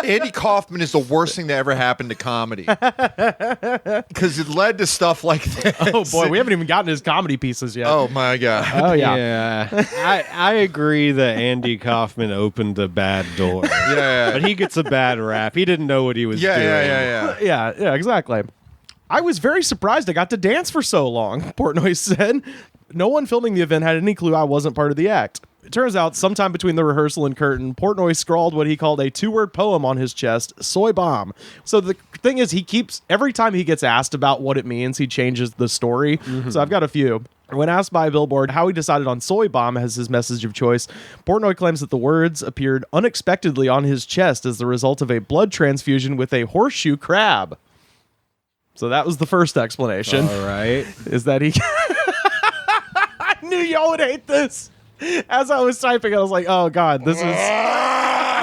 Andy Kaufman is the worst thing that ever happened to comedy. Because it led to stuff like this. Oh, boy, we haven't even gotten his comedy pieces yet. Oh, my God. Oh, yeah. I agree that Andy Kaufman opened a bad door. Yeah. But he gets a bad rap. He didn't know what he was doing. Yeah, exactly. "I was very surprised I got to dance for so long," Portnoy said. "No one filming the event had any clue I wasn't part of the act. It turns out sometime between the rehearsal and curtain, Portnoy scrawled what he called a 2-word poem on his chest, soy bomb. So the thing is, every time he gets asked about what it means, he changes the story. Mm-hmm. So I've got a few. When asked by Billboard how he decided on soy bomb as his message of choice, Portnoy claims that the words appeared unexpectedly on his chest as the result of a blood transfusion with a horseshoe crab. So that was the first explanation. All right. Is that he... I knew y'all would hate this. As I was typing, I was like, oh, God, this is...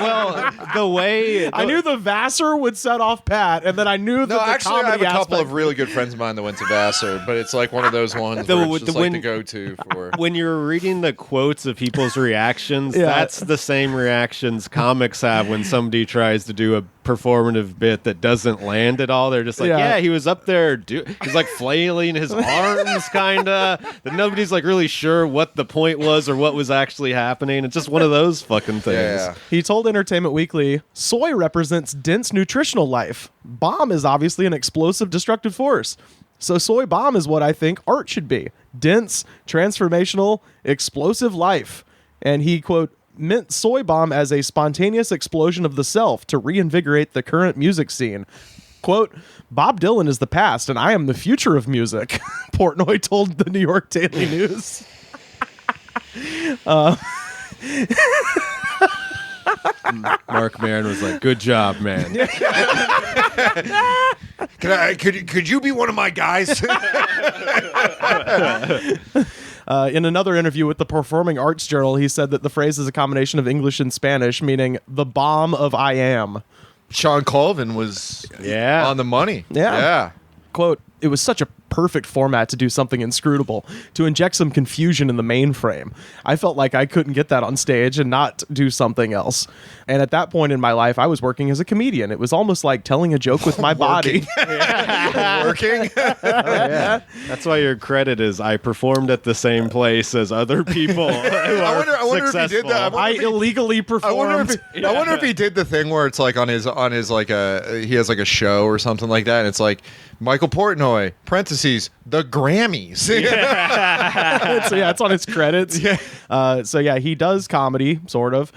Well, the way... I knew the Vassar would set off Pat, and then I knew that the actually, I have comedy a couple aspect... of really good friends of mine that went to Vassar, but it's like one of those ones where it's just like the go-to for... When you're reading the quotes of people's reactions, that's the same reactions comics have when somebody tries to do a performative bit that doesn't land at all. They're just like, yeah he was up there, he's like flailing his arms, kind of. That nobody's like really sure what the point was or what was actually happening. It's just one of those fucking things. Yeah. He told Entertainment Weekly, "Soy represents dense nutritional life. Bomb is obviously an explosive, destructive force. So soy bomb is what I think art should be. Dense, transformational, explosive life." And he, quote, meant soy bomb as a spontaneous explosion of the self to reinvigorate the current music scene. Quote, "Bob Dylan is the past and I am the future of music," Portnoy told the New York Daily News. Mark Maron was like, "Good job, man." Could you be one of my guys? In another interview with the Performing Arts Journal, he said that the phrase is a combination of English and Spanish, meaning the bomb of I am. Sean Colvin was on the money. Yeah. Quote, "It was such a perfect format to do something inscrutable, to inject some confusion in the mainframe. I felt like I couldn't get that on stage and not do something else. And at that point in my life, I was working as a comedian. It was almost like telling a joke with my body." Working? That's why your credit is, "I performed at the same place as other people." I wonder if he did that. I illegally performed. I wonder if he did the thing where it's like on his like he has like a show or something like that, and it's like Michael Portnoy, parentheses, the Grammys. So it's on his credits. He does comedy, sort of.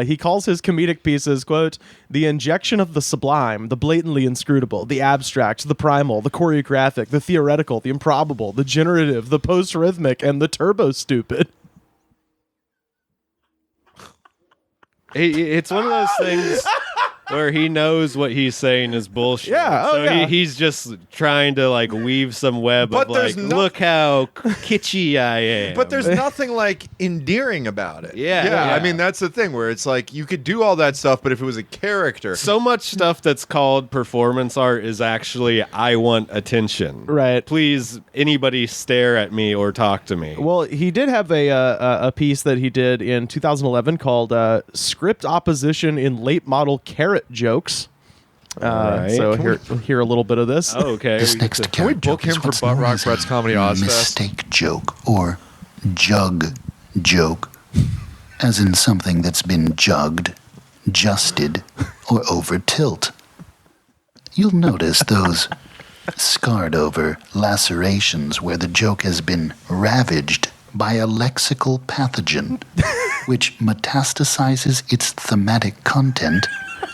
He calls his comedic pieces, quote, "the injection of the sublime, the blatantly inscrutable, the abstract, the primal, the choreographic, the theoretical, the improbable, the generative, the post-rhythmic, and the turbo-stupid." It's one of those things where he knows what he's saying is bullshit. Yeah, oh, so yeah. He's just trying to like weave some web But of there's like, no- look how kitschy I am. But there's nothing like endearing about it. Yeah. I mean, that's the thing where it's like you could do all that stuff, but if it was a character, so much stuff that's called performance art is actually I want attention. Right. Please, anybody stare at me or talk to me. Well, he did have a piece that he did in 2011 called "Script Opposition in Late Model Carrot Jokes." Right. So hear a little bit of this. Oh, okay. This next can we carrot book joke is him for what's Butt known Rock as Brett's a Comedy Ozfest? mistake joke or jug joke, as in something that's been jugged, justed, or over tilt. You'll notice those scarred over lacerations where the joke has been ravaged by a lexical pathogen, which metastasizes its thematic content,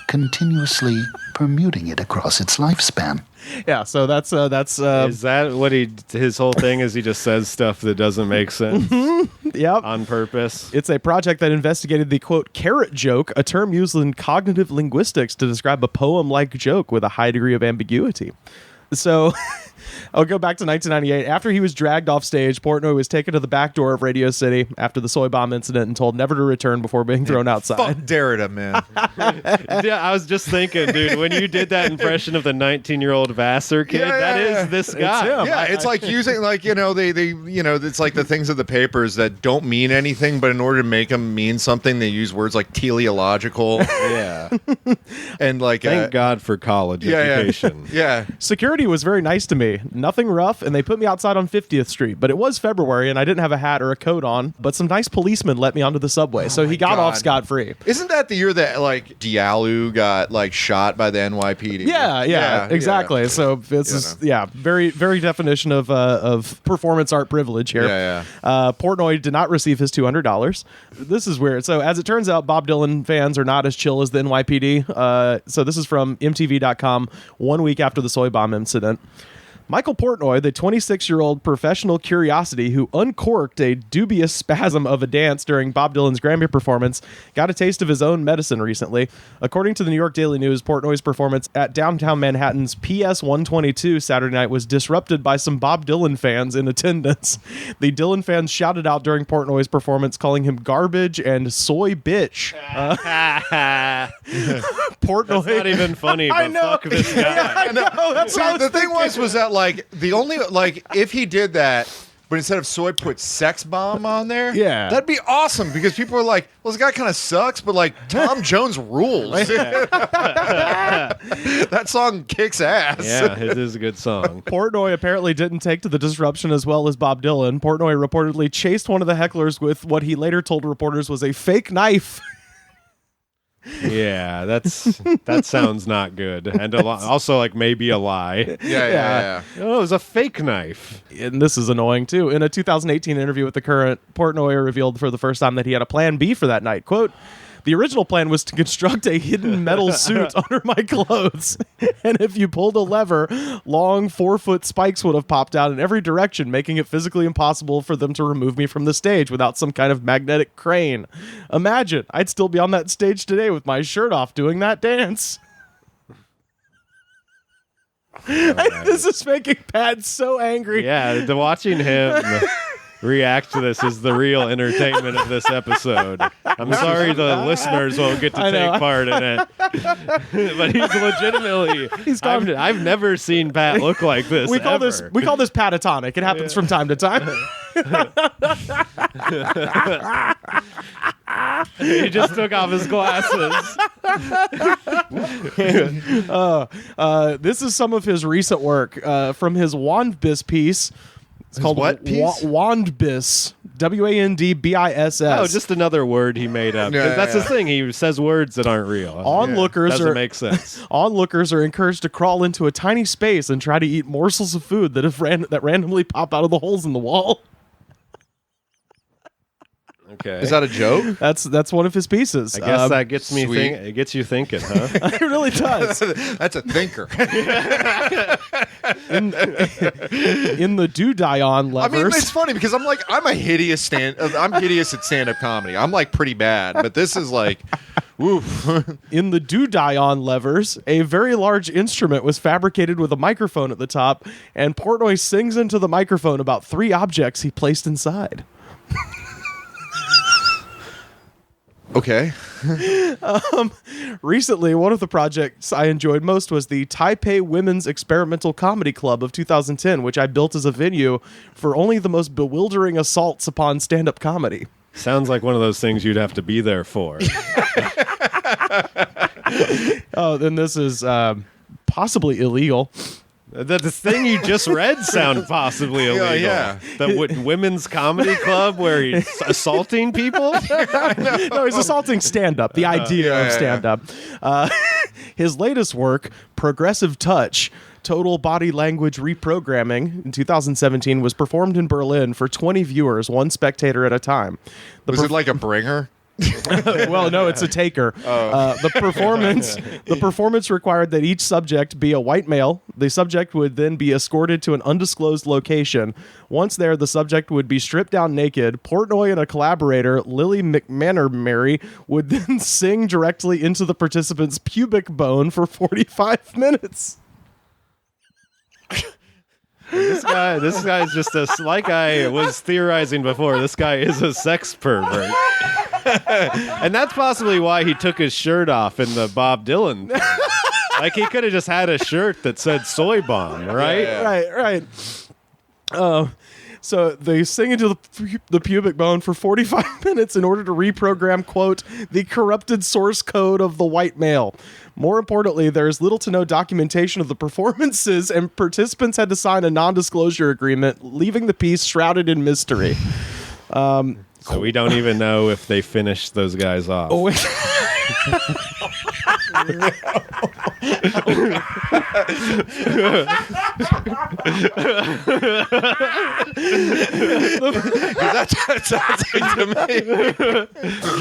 continuously permuting it across its lifespan. Yeah, so that's is that what his whole thing is? He just says stuff that doesn't make sense. Yep. On purpose. It's a project that investigated the, quote, carrot joke, a term used in cognitive linguistics to describe a poem-like joke with a high degree of ambiguity. So I'll go back to 1998. After he was dragged off stage, Portnoy was taken to the back door of Radio City after the soy bomb incident and told never to return before being thrown outside. Fuck Derrida, man. Yeah, I was just thinking, dude, when you did that impression of the 19-year-old Vassar kid, that is this guy. him. Yeah, it's like using, like, they it's like the things of the papers that don't mean anything, but in order to make them mean something, they use words like teleological. Yeah. And like, thank God for college education. Yeah. Security was very nice to me. Nothing rough, and they put me outside on 50th Street. But it was February, and I didn't have a hat or a coat on. But some nice policemen let me onto the subway, so he got off scot-free. Isn't that the year that, like, Diallo got, like, shot by the NYPD? Yeah, exactly. Yeah. So this is very, very definition of performance art privilege here. Portnoy did not receive his $200. This is weird. So as it turns out, Bob Dylan fans are not as chill as the NYPD. So this is from MTV.com 1 week after the soy bomb incident. Michael Portnoy, the 26-year-old professional curiosity who uncorked a dubious spasm of a dance during Bob Dylan's Grammy performance, got a taste of his own medicine recently. According to the New York Daily News, Portnoy's performance at downtown Manhattan's PS 122 Saturday night was disrupted by some Bob Dylan fans in attendance. The Dylan fans shouted out during Portnoy's performance, calling him garbage and soy bitch. Portnoy. That's not even funny, but fuck this guy. I know. That's what I was the thing thinking. was that, like, the only, like, if he did that, but instead of soy, put sex bomb on there, that'd be awesome, because people are like, well, this guy kind of sucks, but, like, Tom Jones rules. That song kicks ass. Yeah, it is a good song. Portnoy apparently didn't take to the disruption as well as Bob Dylan. Portnoy reportedly chased one of the hecklers with what he later told reporters was a fake knife. Yeah, that sounds not good, and also like maybe a lie. Yeah. Oh, it was a fake knife, and this is annoying too. In a 2018 interview with The Current, Portnoy revealed for the first time that he had a plan B for that night. Quote, "The original plan was to construct a hidden metal suit under my clothes. And if you pulled a lever, long 4-foot spikes would have popped out in every direction, making it physically impossible for them to remove me from the stage without some kind of magnetic crane. Imagine, I'd still be on that stage today with my shirt off doing that dance." This is making Pat so angry. Yeah, watching him react to this is the real entertainment of this episode. I'm sorry the listeners won't get to take part in it. But he's legitimately I've never seen Pat look like this. We call this patatonic. It happens from time to time. He just took off his glasses. This is some of his recent work from his Wandbiss piece. It's called what piece? Wandbiss. WANDBISS. Oh, just another word he made up. That's his thing. He says words that aren't real. Onlookers doesn't make sense. Onlookers are encouraged to crawl into a tiny space and try to eat morsels of food that randomly pop out of the holes in the wall. Okay. Is that a joke? That's one of his pieces. I guess that gets me it gets you thinking, huh? It really does. That's a thinker. In the do-die-on levers. I mean, it's funny because I'm hideous at stand-up comedy. I'm like pretty bad, but this is like In the Doodayon levers, a very large instrument was fabricated with a microphone at the top, and Portnoy sings into the microphone about 3 objects he placed inside. Okay. Recently, one of the projects I enjoyed most was the Taipei Women's Experimental Comedy Club of 2010, which I built as a venue for only the most bewildering assaults upon stand-up comedy. Sounds like one of those things you'd have to be there for. Oh, then this is possibly illegal. The thing you just read sound possibly illegal. Yeah. The women's comedy club where he's assaulting people? No, he's assaulting stand-up, the idea of stand-up. His latest work, Progressive Touch, Total Body Language Reprogramming, in 2017, was performed in Berlin for 20 viewers, 1 spectator at a time. Was it like a bringer? Well, no, it's a taker. The performance required that each subject be a white male. The subject would then be escorted to an undisclosed location. Once there, the subject would be stripped down naked. Portnoy and a collaborator, Lily McManamary, would then sing directly into the participant's pubic bone for 45 minutes. This guy's just like I was theorizing before, this guy is a sex pervert. And that's possibly why he took his shirt off in the Bob Dylan thing. Like, he could have just had a shirt that said soy bomb, right? Yeah. Right. So they sing into the pubic bone for 45 minutes in order to reprogram, quote, the corrupted source code of the white male. More importantly, there is little to no documentation of the performances, and participants had to sign a non-disclosure agreement, leaving the piece shrouded in mystery. So we don't even know if they finished those guys off. Oh, That sounds like to me.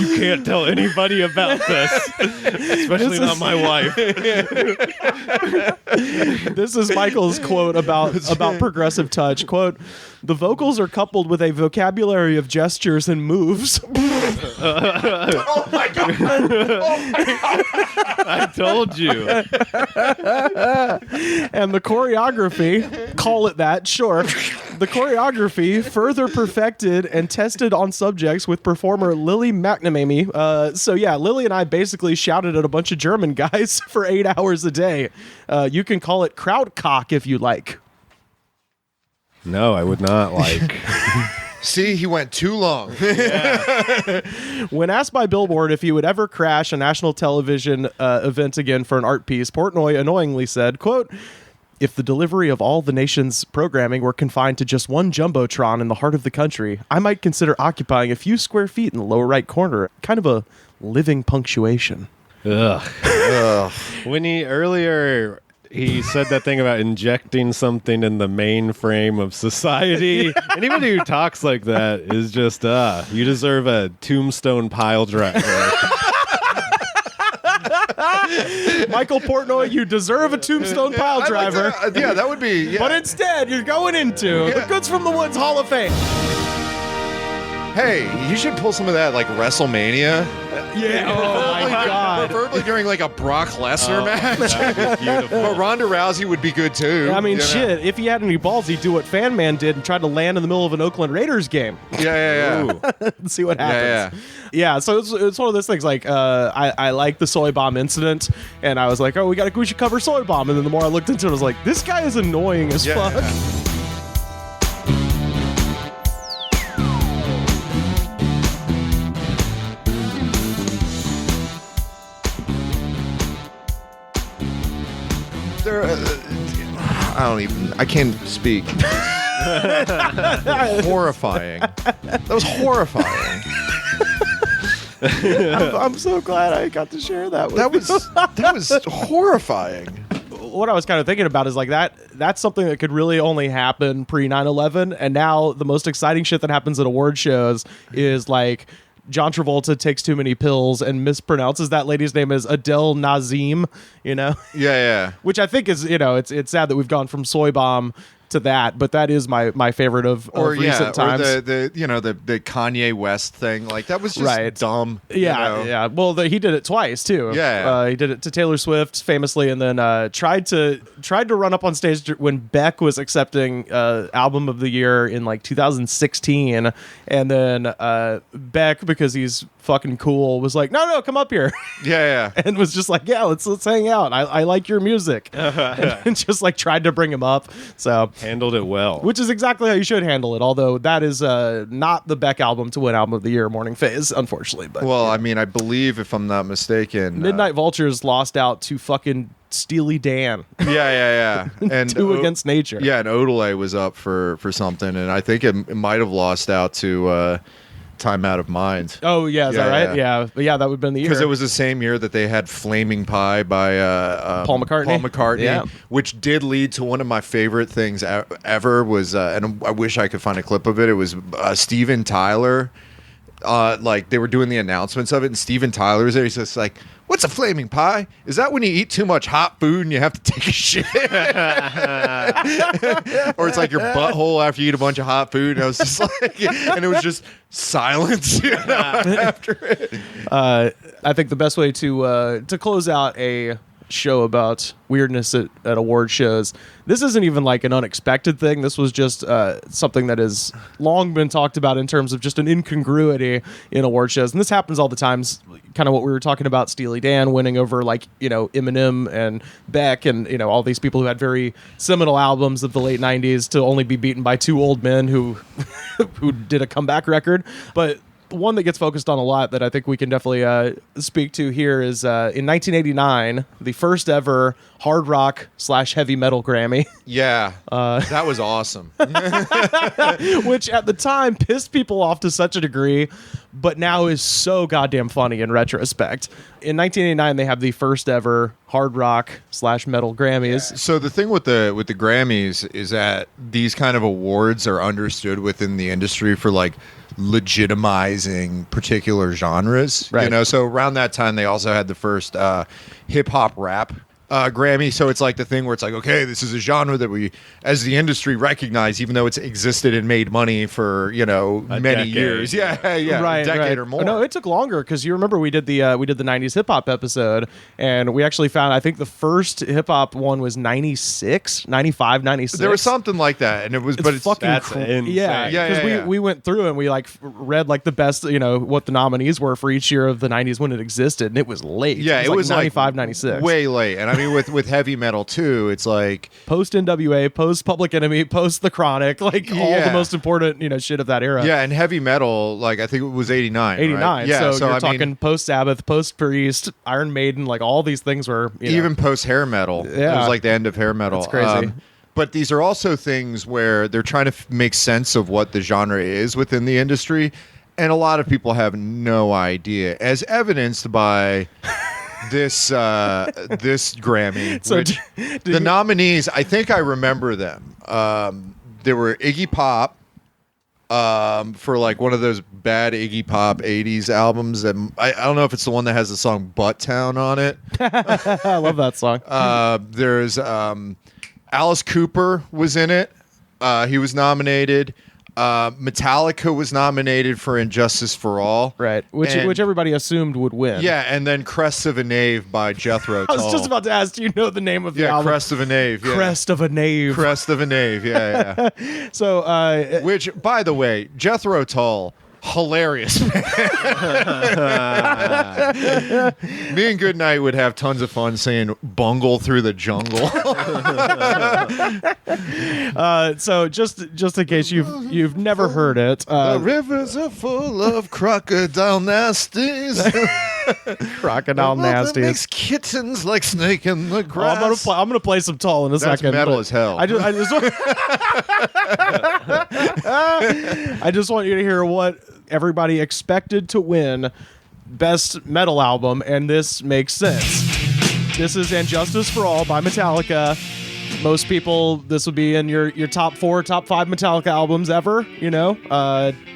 You can't tell anybody about this, especially not my wife. This is Michael's quote about Progressive Touch. Quote, the vocals are coupled with a vocabulary of gestures and moves. Oh my god! Oh my god! I told you. And the choreography, call it that, sure. The choreography further perfected and tested on subjects with performer Lily McNamee. So yeah, Lily and I basically shouted at a bunch of German guys for 8 hours a day. You can call it Krautcock if you like. No, I would not like. See, he went too long. When asked by Billboard if he would ever crash a national television event again for an art piece, Portnoy annoyingly said, quote, if the delivery of all the nation's programming were confined to just one jumbotron in the heart of the country, I might consider occupying a few square feet in the lower right corner, kind of a living punctuation. Ugh. When he said that thing about injecting something in the mainframe of society. Anybody who talks like that is just, you deserve a tombstone pile driver. Michael Portnoy, you deserve a tombstone pile driver. Yeah, that would be... Yeah. But instead, you're going into the Goods from the Woods Hall of Fame. Hey, you should pull some of that, like, WrestleMania. Yeah. Oh, my God. Preferably during, like, a Brock Lesnar match. Beautiful. But Ronda Rousey would be good, too. I mean, shit, if he had any balls, he'd do what Fan Man did and try to land in the middle of an Oakland Raiders game. Yeah. See what happens. Yeah, so it's one of those things, like, I like the soy bomb incident, and I was like, oh, we should cover soy bomb. And then the more I looked into it, I was like, this guy is annoying as fuck. I can't speak. Horrifying. That was horrifying. I'm so glad I got to share that with That was horrifying. What I was kind of thinking about is like that's something that could really only happen pre 9/11, and now the most exciting shit that happens at award shows is like John Travolta takes too many pills and mispronounces that lady's name as Adele Nazim, you know? Yeah. Which I think is, you know, it's sad that we've gone from soy bomb to that, but that is my favorite of recent times. Or the Kanye West thing, like that was just dumb. Yeah. Well, he did it twice too. Yeah. He did it to Taylor Swift famously, and then tried to run up on stage when Beck was accepting Album of the Year in like 2016, and then Beck, because he's fucking cool, was like, no, come up here. Yeah. And was just like, yeah, let's hang out. I like your music. And just like tried to bring him up. So handled it well, which is exactly how you should handle it. Although that is not the Beck album to win Album of the Year, Morning Phase, unfortunately. But I mean, I believe, if I'm not mistaken, Midnight Vultures lost out to fucking Steely Dan. Yeah. And Two Against Nature. Yeah, and Odelay was up for something, and I think it might have lost out to Time Out of Mind. Oh, yeah, is that right? Yeah, that would have been the year. Because it was the same year that they had Flaming Pie by Paul McCartney. Which did lead to one of my favorite things ever was, and I wish I could find a clip of it, it was Steven Tyler. Like, they were doing the announcements of it, and Steven Tyler's there. He's just like, what's a flaming pie? Is that when you eat too much hot food and you have to take a shit? Or it's like your butthole after you eat a bunch of hot food. And I was just like, and it was just silence, after it. I think the best way to close out a show about weirdness at award shows, this isn't even like an unexpected thing. This was just something that has long been talked about in terms of just an incongruity in award shows, and this happens all the time. Kind of what we were talking about, Steely Dan winning over like Eminem and Beck and all these people who had very seminal albums of the late 90s to only be beaten by two old men who who did a comeback record. But one that gets focused on a lot that I think we can definitely speak to here is in 1989, the first ever hard rock / heavy metal Grammy. Yeah, that was awesome. Which at the time pissed people off to such a degree, but now is so goddamn funny in retrospect. In 1989, they have the first ever hard rock / metal Grammys. Yeah. So the thing with the Grammys is that these kind of awards are understood within the industry for like legitimizing particular genres, right. So around that time they also had the first hip-hop rap Grammy. So it's like the thing where it's like, okay, this is a genre that we as the industry recognize, even though it's existed and made money for many decade. years, right, a decade or more. No, it took longer, because you remember we did the 90s hip hop episode, and we actually found, I think the first hip hop one was 96, 95, 96. There was something like that, and it's fucking insane. Because we went through and we like read like the best, what the nominees were for each year of the 90s when it existed, and it was late. Yeah, it was 95, 96. Way late. And I mean, with heavy metal too, it's like post NWA, post Public Enemy, post The Chronic, like all the most important shit of that era. Yeah, and heavy metal, like I think it was 89. 89. Right? Yeah, so you're talking post Sabbath, post Priest, Iron Maiden, like all these things were even post hair metal. Yeah, it was like the end of hair metal. That's crazy. But these are also things where they're trying to make sense of what the genre is within the industry, and a lot of people have no idea, as evidenced by this Grammy. So which the nominees, I think I remember them. There were Iggy Pop for like one of those bad Iggy Pop 80s albums that I don't know if it's the one that has the song Butttown on it. I love that song. There's Alice Cooper was in it. He was nominated. Metallica was nominated for Injustice for All. Right. Which everybody assumed would win. Yeah, and then Crest of a Knave by Jethro Tull. I was just about to ask, do you know the name of the album? Crest of a Knave. Yeah. Crest of a Knave. Crest of a Knave, yeah. So, which, by the way, Jethro Tull, hilarious. Me and Goodnight would have tons of fun saying "bungle through the jungle." So just in case you've never heard it, the rivers are full of crocodile nasties. Crocodile nasties makes kittens like snake in the grass. I'm gonna play some Tull in a second. That's metal as hell. I just want you to hear what everybody expected to win best metal album, and this makes sense. This is Injustice for All by Metallica. Most people, this would be in your top 4, top 5 Metallica albums ever.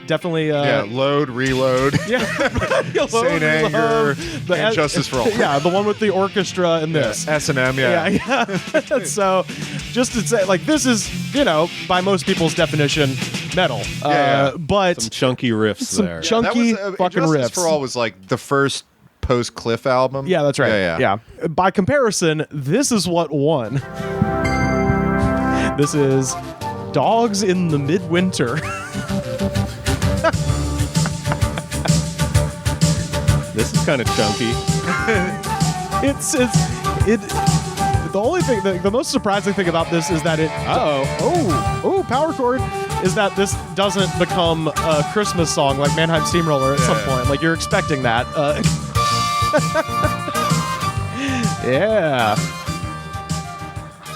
Definitely. Load, Reload. Yeah, Saint Anger, Injustice for All. Yeah, the one with the orchestra and this S&M. Yeah. So, just to say, like, this is, by most people's definition, metal. But some chunky riffs there. Chunky fucking riffs. For All was like the first post Cliff album. Yeah, that's right. Yeah. By comparison, this is what won. This is Dogs in the Midwinter. This is kind of chunky. The only thing, the most surprising thing about this is that power chord, is that this doesn't become a Christmas song like Mannheim Steamroller at some point. Like, you're expecting that.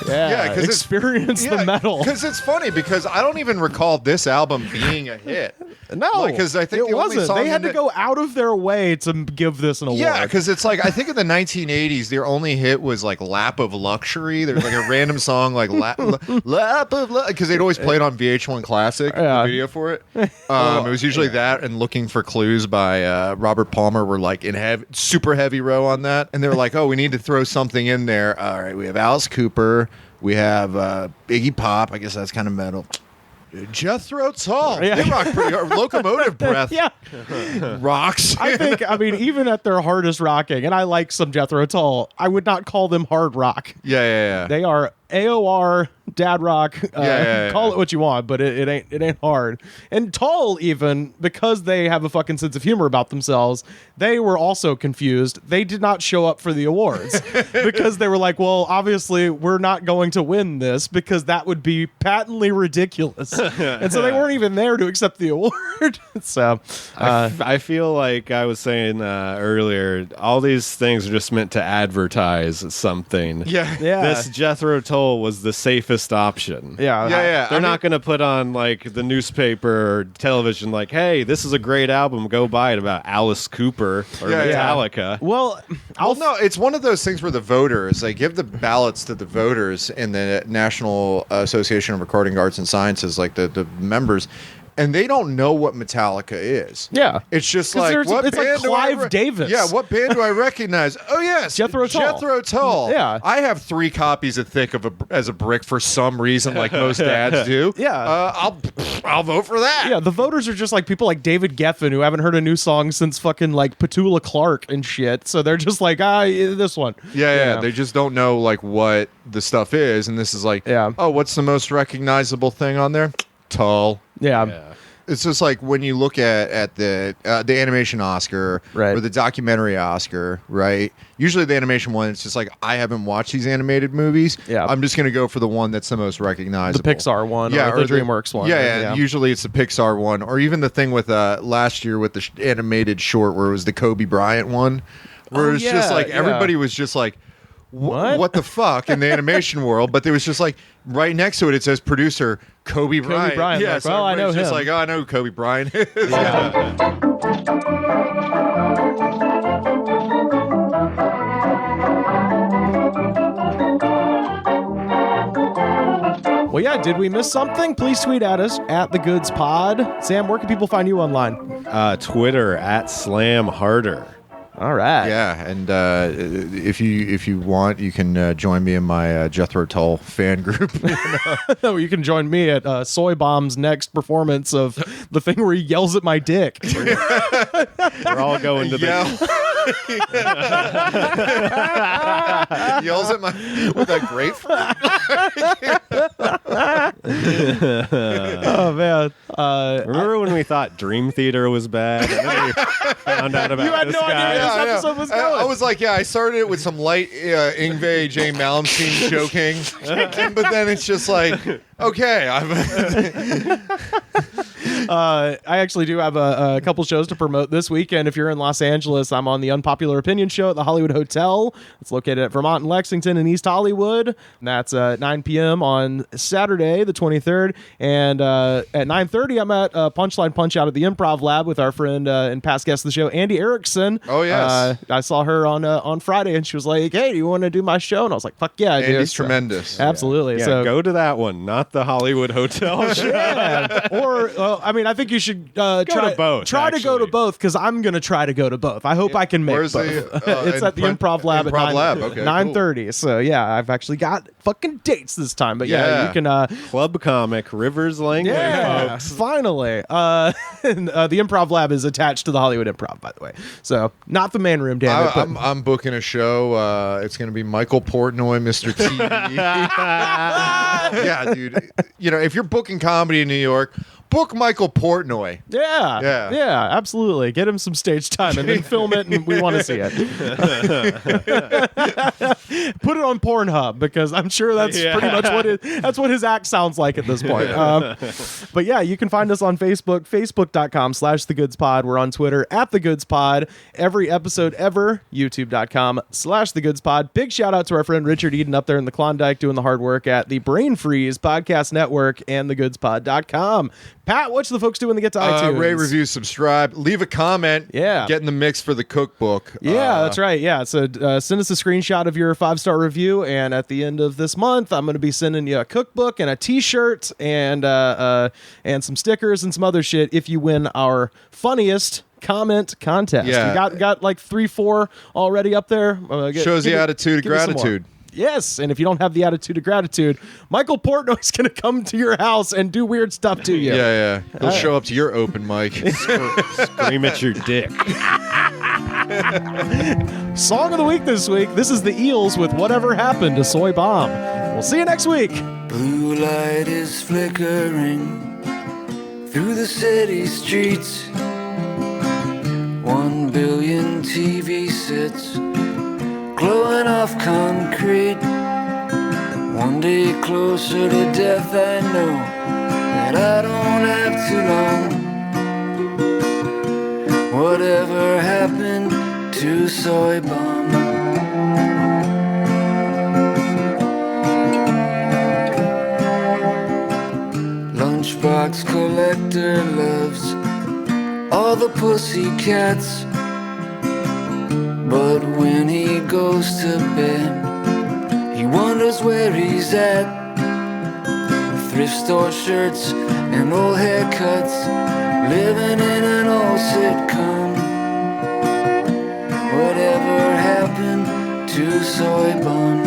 Yeah, because experience the metal. Because it's funny, because I don't even recall this album being a hit. No, because I think it wasn't. They had to go out of their way to give this an award. Yeah, because it's like, I think in the 1980s, their only hit was like Lap of Luxury. There's like a random song like Lap of Luxury, because they'd always play it on VH1 Classic, the video for it. It was usually that and Looking for Clues by Robert Palmer were like in super heavy row on that. And they were like, oh, we need to throw something in there. All right, we have Alice Cooper. We have Iggy Pop. I guess that's kind of metal. Jethro Tull. Yeah. They rock pretty hard. Locomotive Breath. Yeah. Rocks. I mean, even at their hardest rocking, and I like some Jethro Tull, I would not call them hard rock. Yeah. They are AOR, dad rock. Call it what you want, but it ain't hard. And Tull, even, because they have a fucking sense of humor about themselves, they were also confused. They did not show up for the awards because they were like, well, obviously we're not going to win this because that would be patently ridiculous. And so they weren't even there to accept the award. So I feel like I was saying earlier, all these things are just meant to advertise something. Yeah. This Jethro Tull was the safest option. Yeah. They're not going to put on like the newspaper or television like, hey, this is a great album, go buy it, about Alice Cooper or Metallica. Well, no, it's one of those things where the voters, they give the ballots to the voters in the National Association of Recording Arts and Sciences, like the members, and they don't know what Metallica is. Yeah. It's just like, what it's band like Clive Davis. Yeah, what band do I recognize? Oh, yes. Jethro Tull. Yeah. I have 3 copies of Thick as a Brick for some reason, like most dads do. Yeah. I'll vote for that. Yeah, the voters are just like people like David Geffen who haven't heard a new song since fucking like Petula Clark and shit. So they're just like, this one. Yeah. They just don't know like what the stuff is. And this is like, oh, what's the most recognizable thing on there? Tull. Yeah. It's just like when you look at the animation Oscar or the documentary Oscar, right? Usually the animation one, it's just like, I haven't watched these animated movies. Yeah. I'm just going to go for the one that's the most recognizable. The Pixar one or the DreamWorks one. Yeah. Usually it's the Pixar one, or even the thing with last year with the animated short where it was the Kobe Bryant one, where it was just like everybody was just like, what the fuck in the animation world? But there was just like right next to it says producer Kobe Bryant. Yeah, like, well, I know him. Just like, oh, I know who Kobe Bryant is. Well, yeah, did we miss something? Please tweet at us at The Goods Pod. Sam, where can people find you online? Twitter at Slam Harder. All right. Yeah, and if you want, you can join me in my Jethro Tull fan group. You can join me at Soy Bomb's next performance of the thing where he yells at my dick. We're all going to yells at my with a grapefruit. Oh man! Remember when we thought Dream Theater was bad? And then we found out about you had this no guy. idea this episode was going. I was like, I started it with some light Yngwie J. Malmsteen joking, but then it's just like, okay, I actually do have a couple shows to promote this weekend. If you're in Los Angeles, I'm on the Unpopular Opinion Show at the Hollywood Hotel. It's located at Vermont and Lexington in East Hollywood. And that's 9 p.m. on Saturday, the 23rd. And at 9:30, I'm at Punchline Punch Out at the Improv Lab with our friend and past guest of the show, Andy Erickson. Oh, yes. I saw her on Friday, and she was like, hey, do you want to do my show? And I was like, fuck yeah, I do. Andy's tremendous. Absolutely. Yeah, so go to that one, not the Hollywood Hotel show. Yeah. Or, I I mean, I think you should try to both. Try to go to both because I'm going to try to go to both. I hope I can make Where's both. It's at the Improv Lab at 9:30. So yeah, I've actually got fucking dates this time. But yeah, you can Club Comic Rivers Langley. Yeah, folks. finally. And, the Improv Lab is attached to the Hollywood Improv, by the way. So not the main room, damn it. But I'm booking a show. It's going to be Michael Portnoy, Mr. T. Yeah, dude. You know, if you're booking comedy in New York, book Michael Portnoy. Yeah, absolutely. Get him some stage time and then film it, and we want to see it. Put it on Pornhub because I'm sure that's pretty much what his act sounds like at this point. But yeah, you can find us on Facebook, facebook.com/thegoodspod. We're on Twitter @thegoodspod. Every episode ever, youtube.com/thegoodspod. Big shout out to our friend Richard Eden up there in the Klondike doing the hard work at the Brain Freeze Podcast Network and thegoodspod.com. Pat, what should the folks do when they get to iTunes? Rate, review, subscribe, leave a comment. Yeah. Get in the mix for the cookbook. Yeah, that's right. Yeah. So send us a screenshot of your 5-star review. And at the end of this month, I'm going to be sending you a cookbook and a t-shirt and some stickers and some other shit if you win our funniest comment contest. Yeah. We got like 3-4 already up there. Shows the attitude of gratitude. Yes, and if you don't have the attitude of gratitude, Michael Portnoy's going to come to your house and do weird stuff to you. Yeah. He'll show up to your open mic. Scream at your dick. Song of the week this week. This is the Eels with Whatever Happened to Soy Bomb. We'll see you next week. Blue light is flickering through the city streets. 1 billion TV sets glowing off concrete. One day closer to death, I know that I don't have too long. Whatever happened to Soy Bomb? Lunchbox collector loves all the pussycats, but when he goes to bed, he wonders where he's at. Thrift store shirts and old haircuts, living in an old sitcom. Whatever happened to Soy Bomb?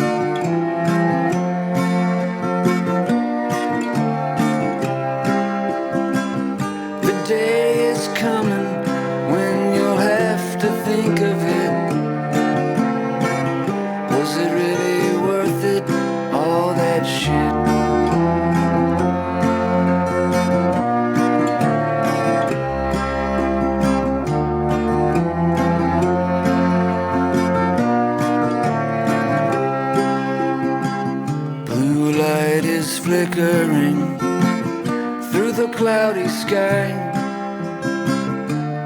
The day is coming when you'll have to think of it. Was it really worth it, all that shit? Blue light is flickering through the cloudy sky.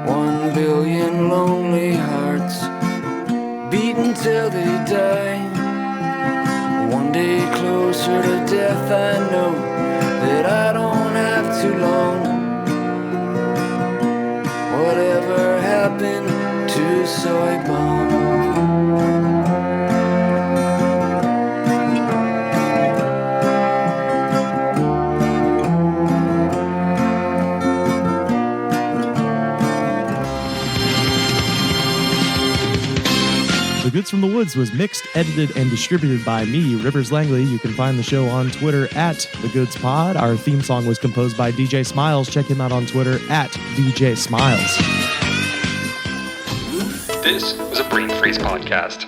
1 billion lonely hearts beaten till they die. One day closer to death, I know that I don't have too long. Whatever happened to Soy Bomb? The Goods from the Woods was mixed, edited, and distributed by me, Rivers Langley. You can find the show on Twitter @TheGoodsPod. Our theme song was composed by DJ Smiles. Check him out on Twitter @DJ Smiles. This was a Brain Freeze podcast.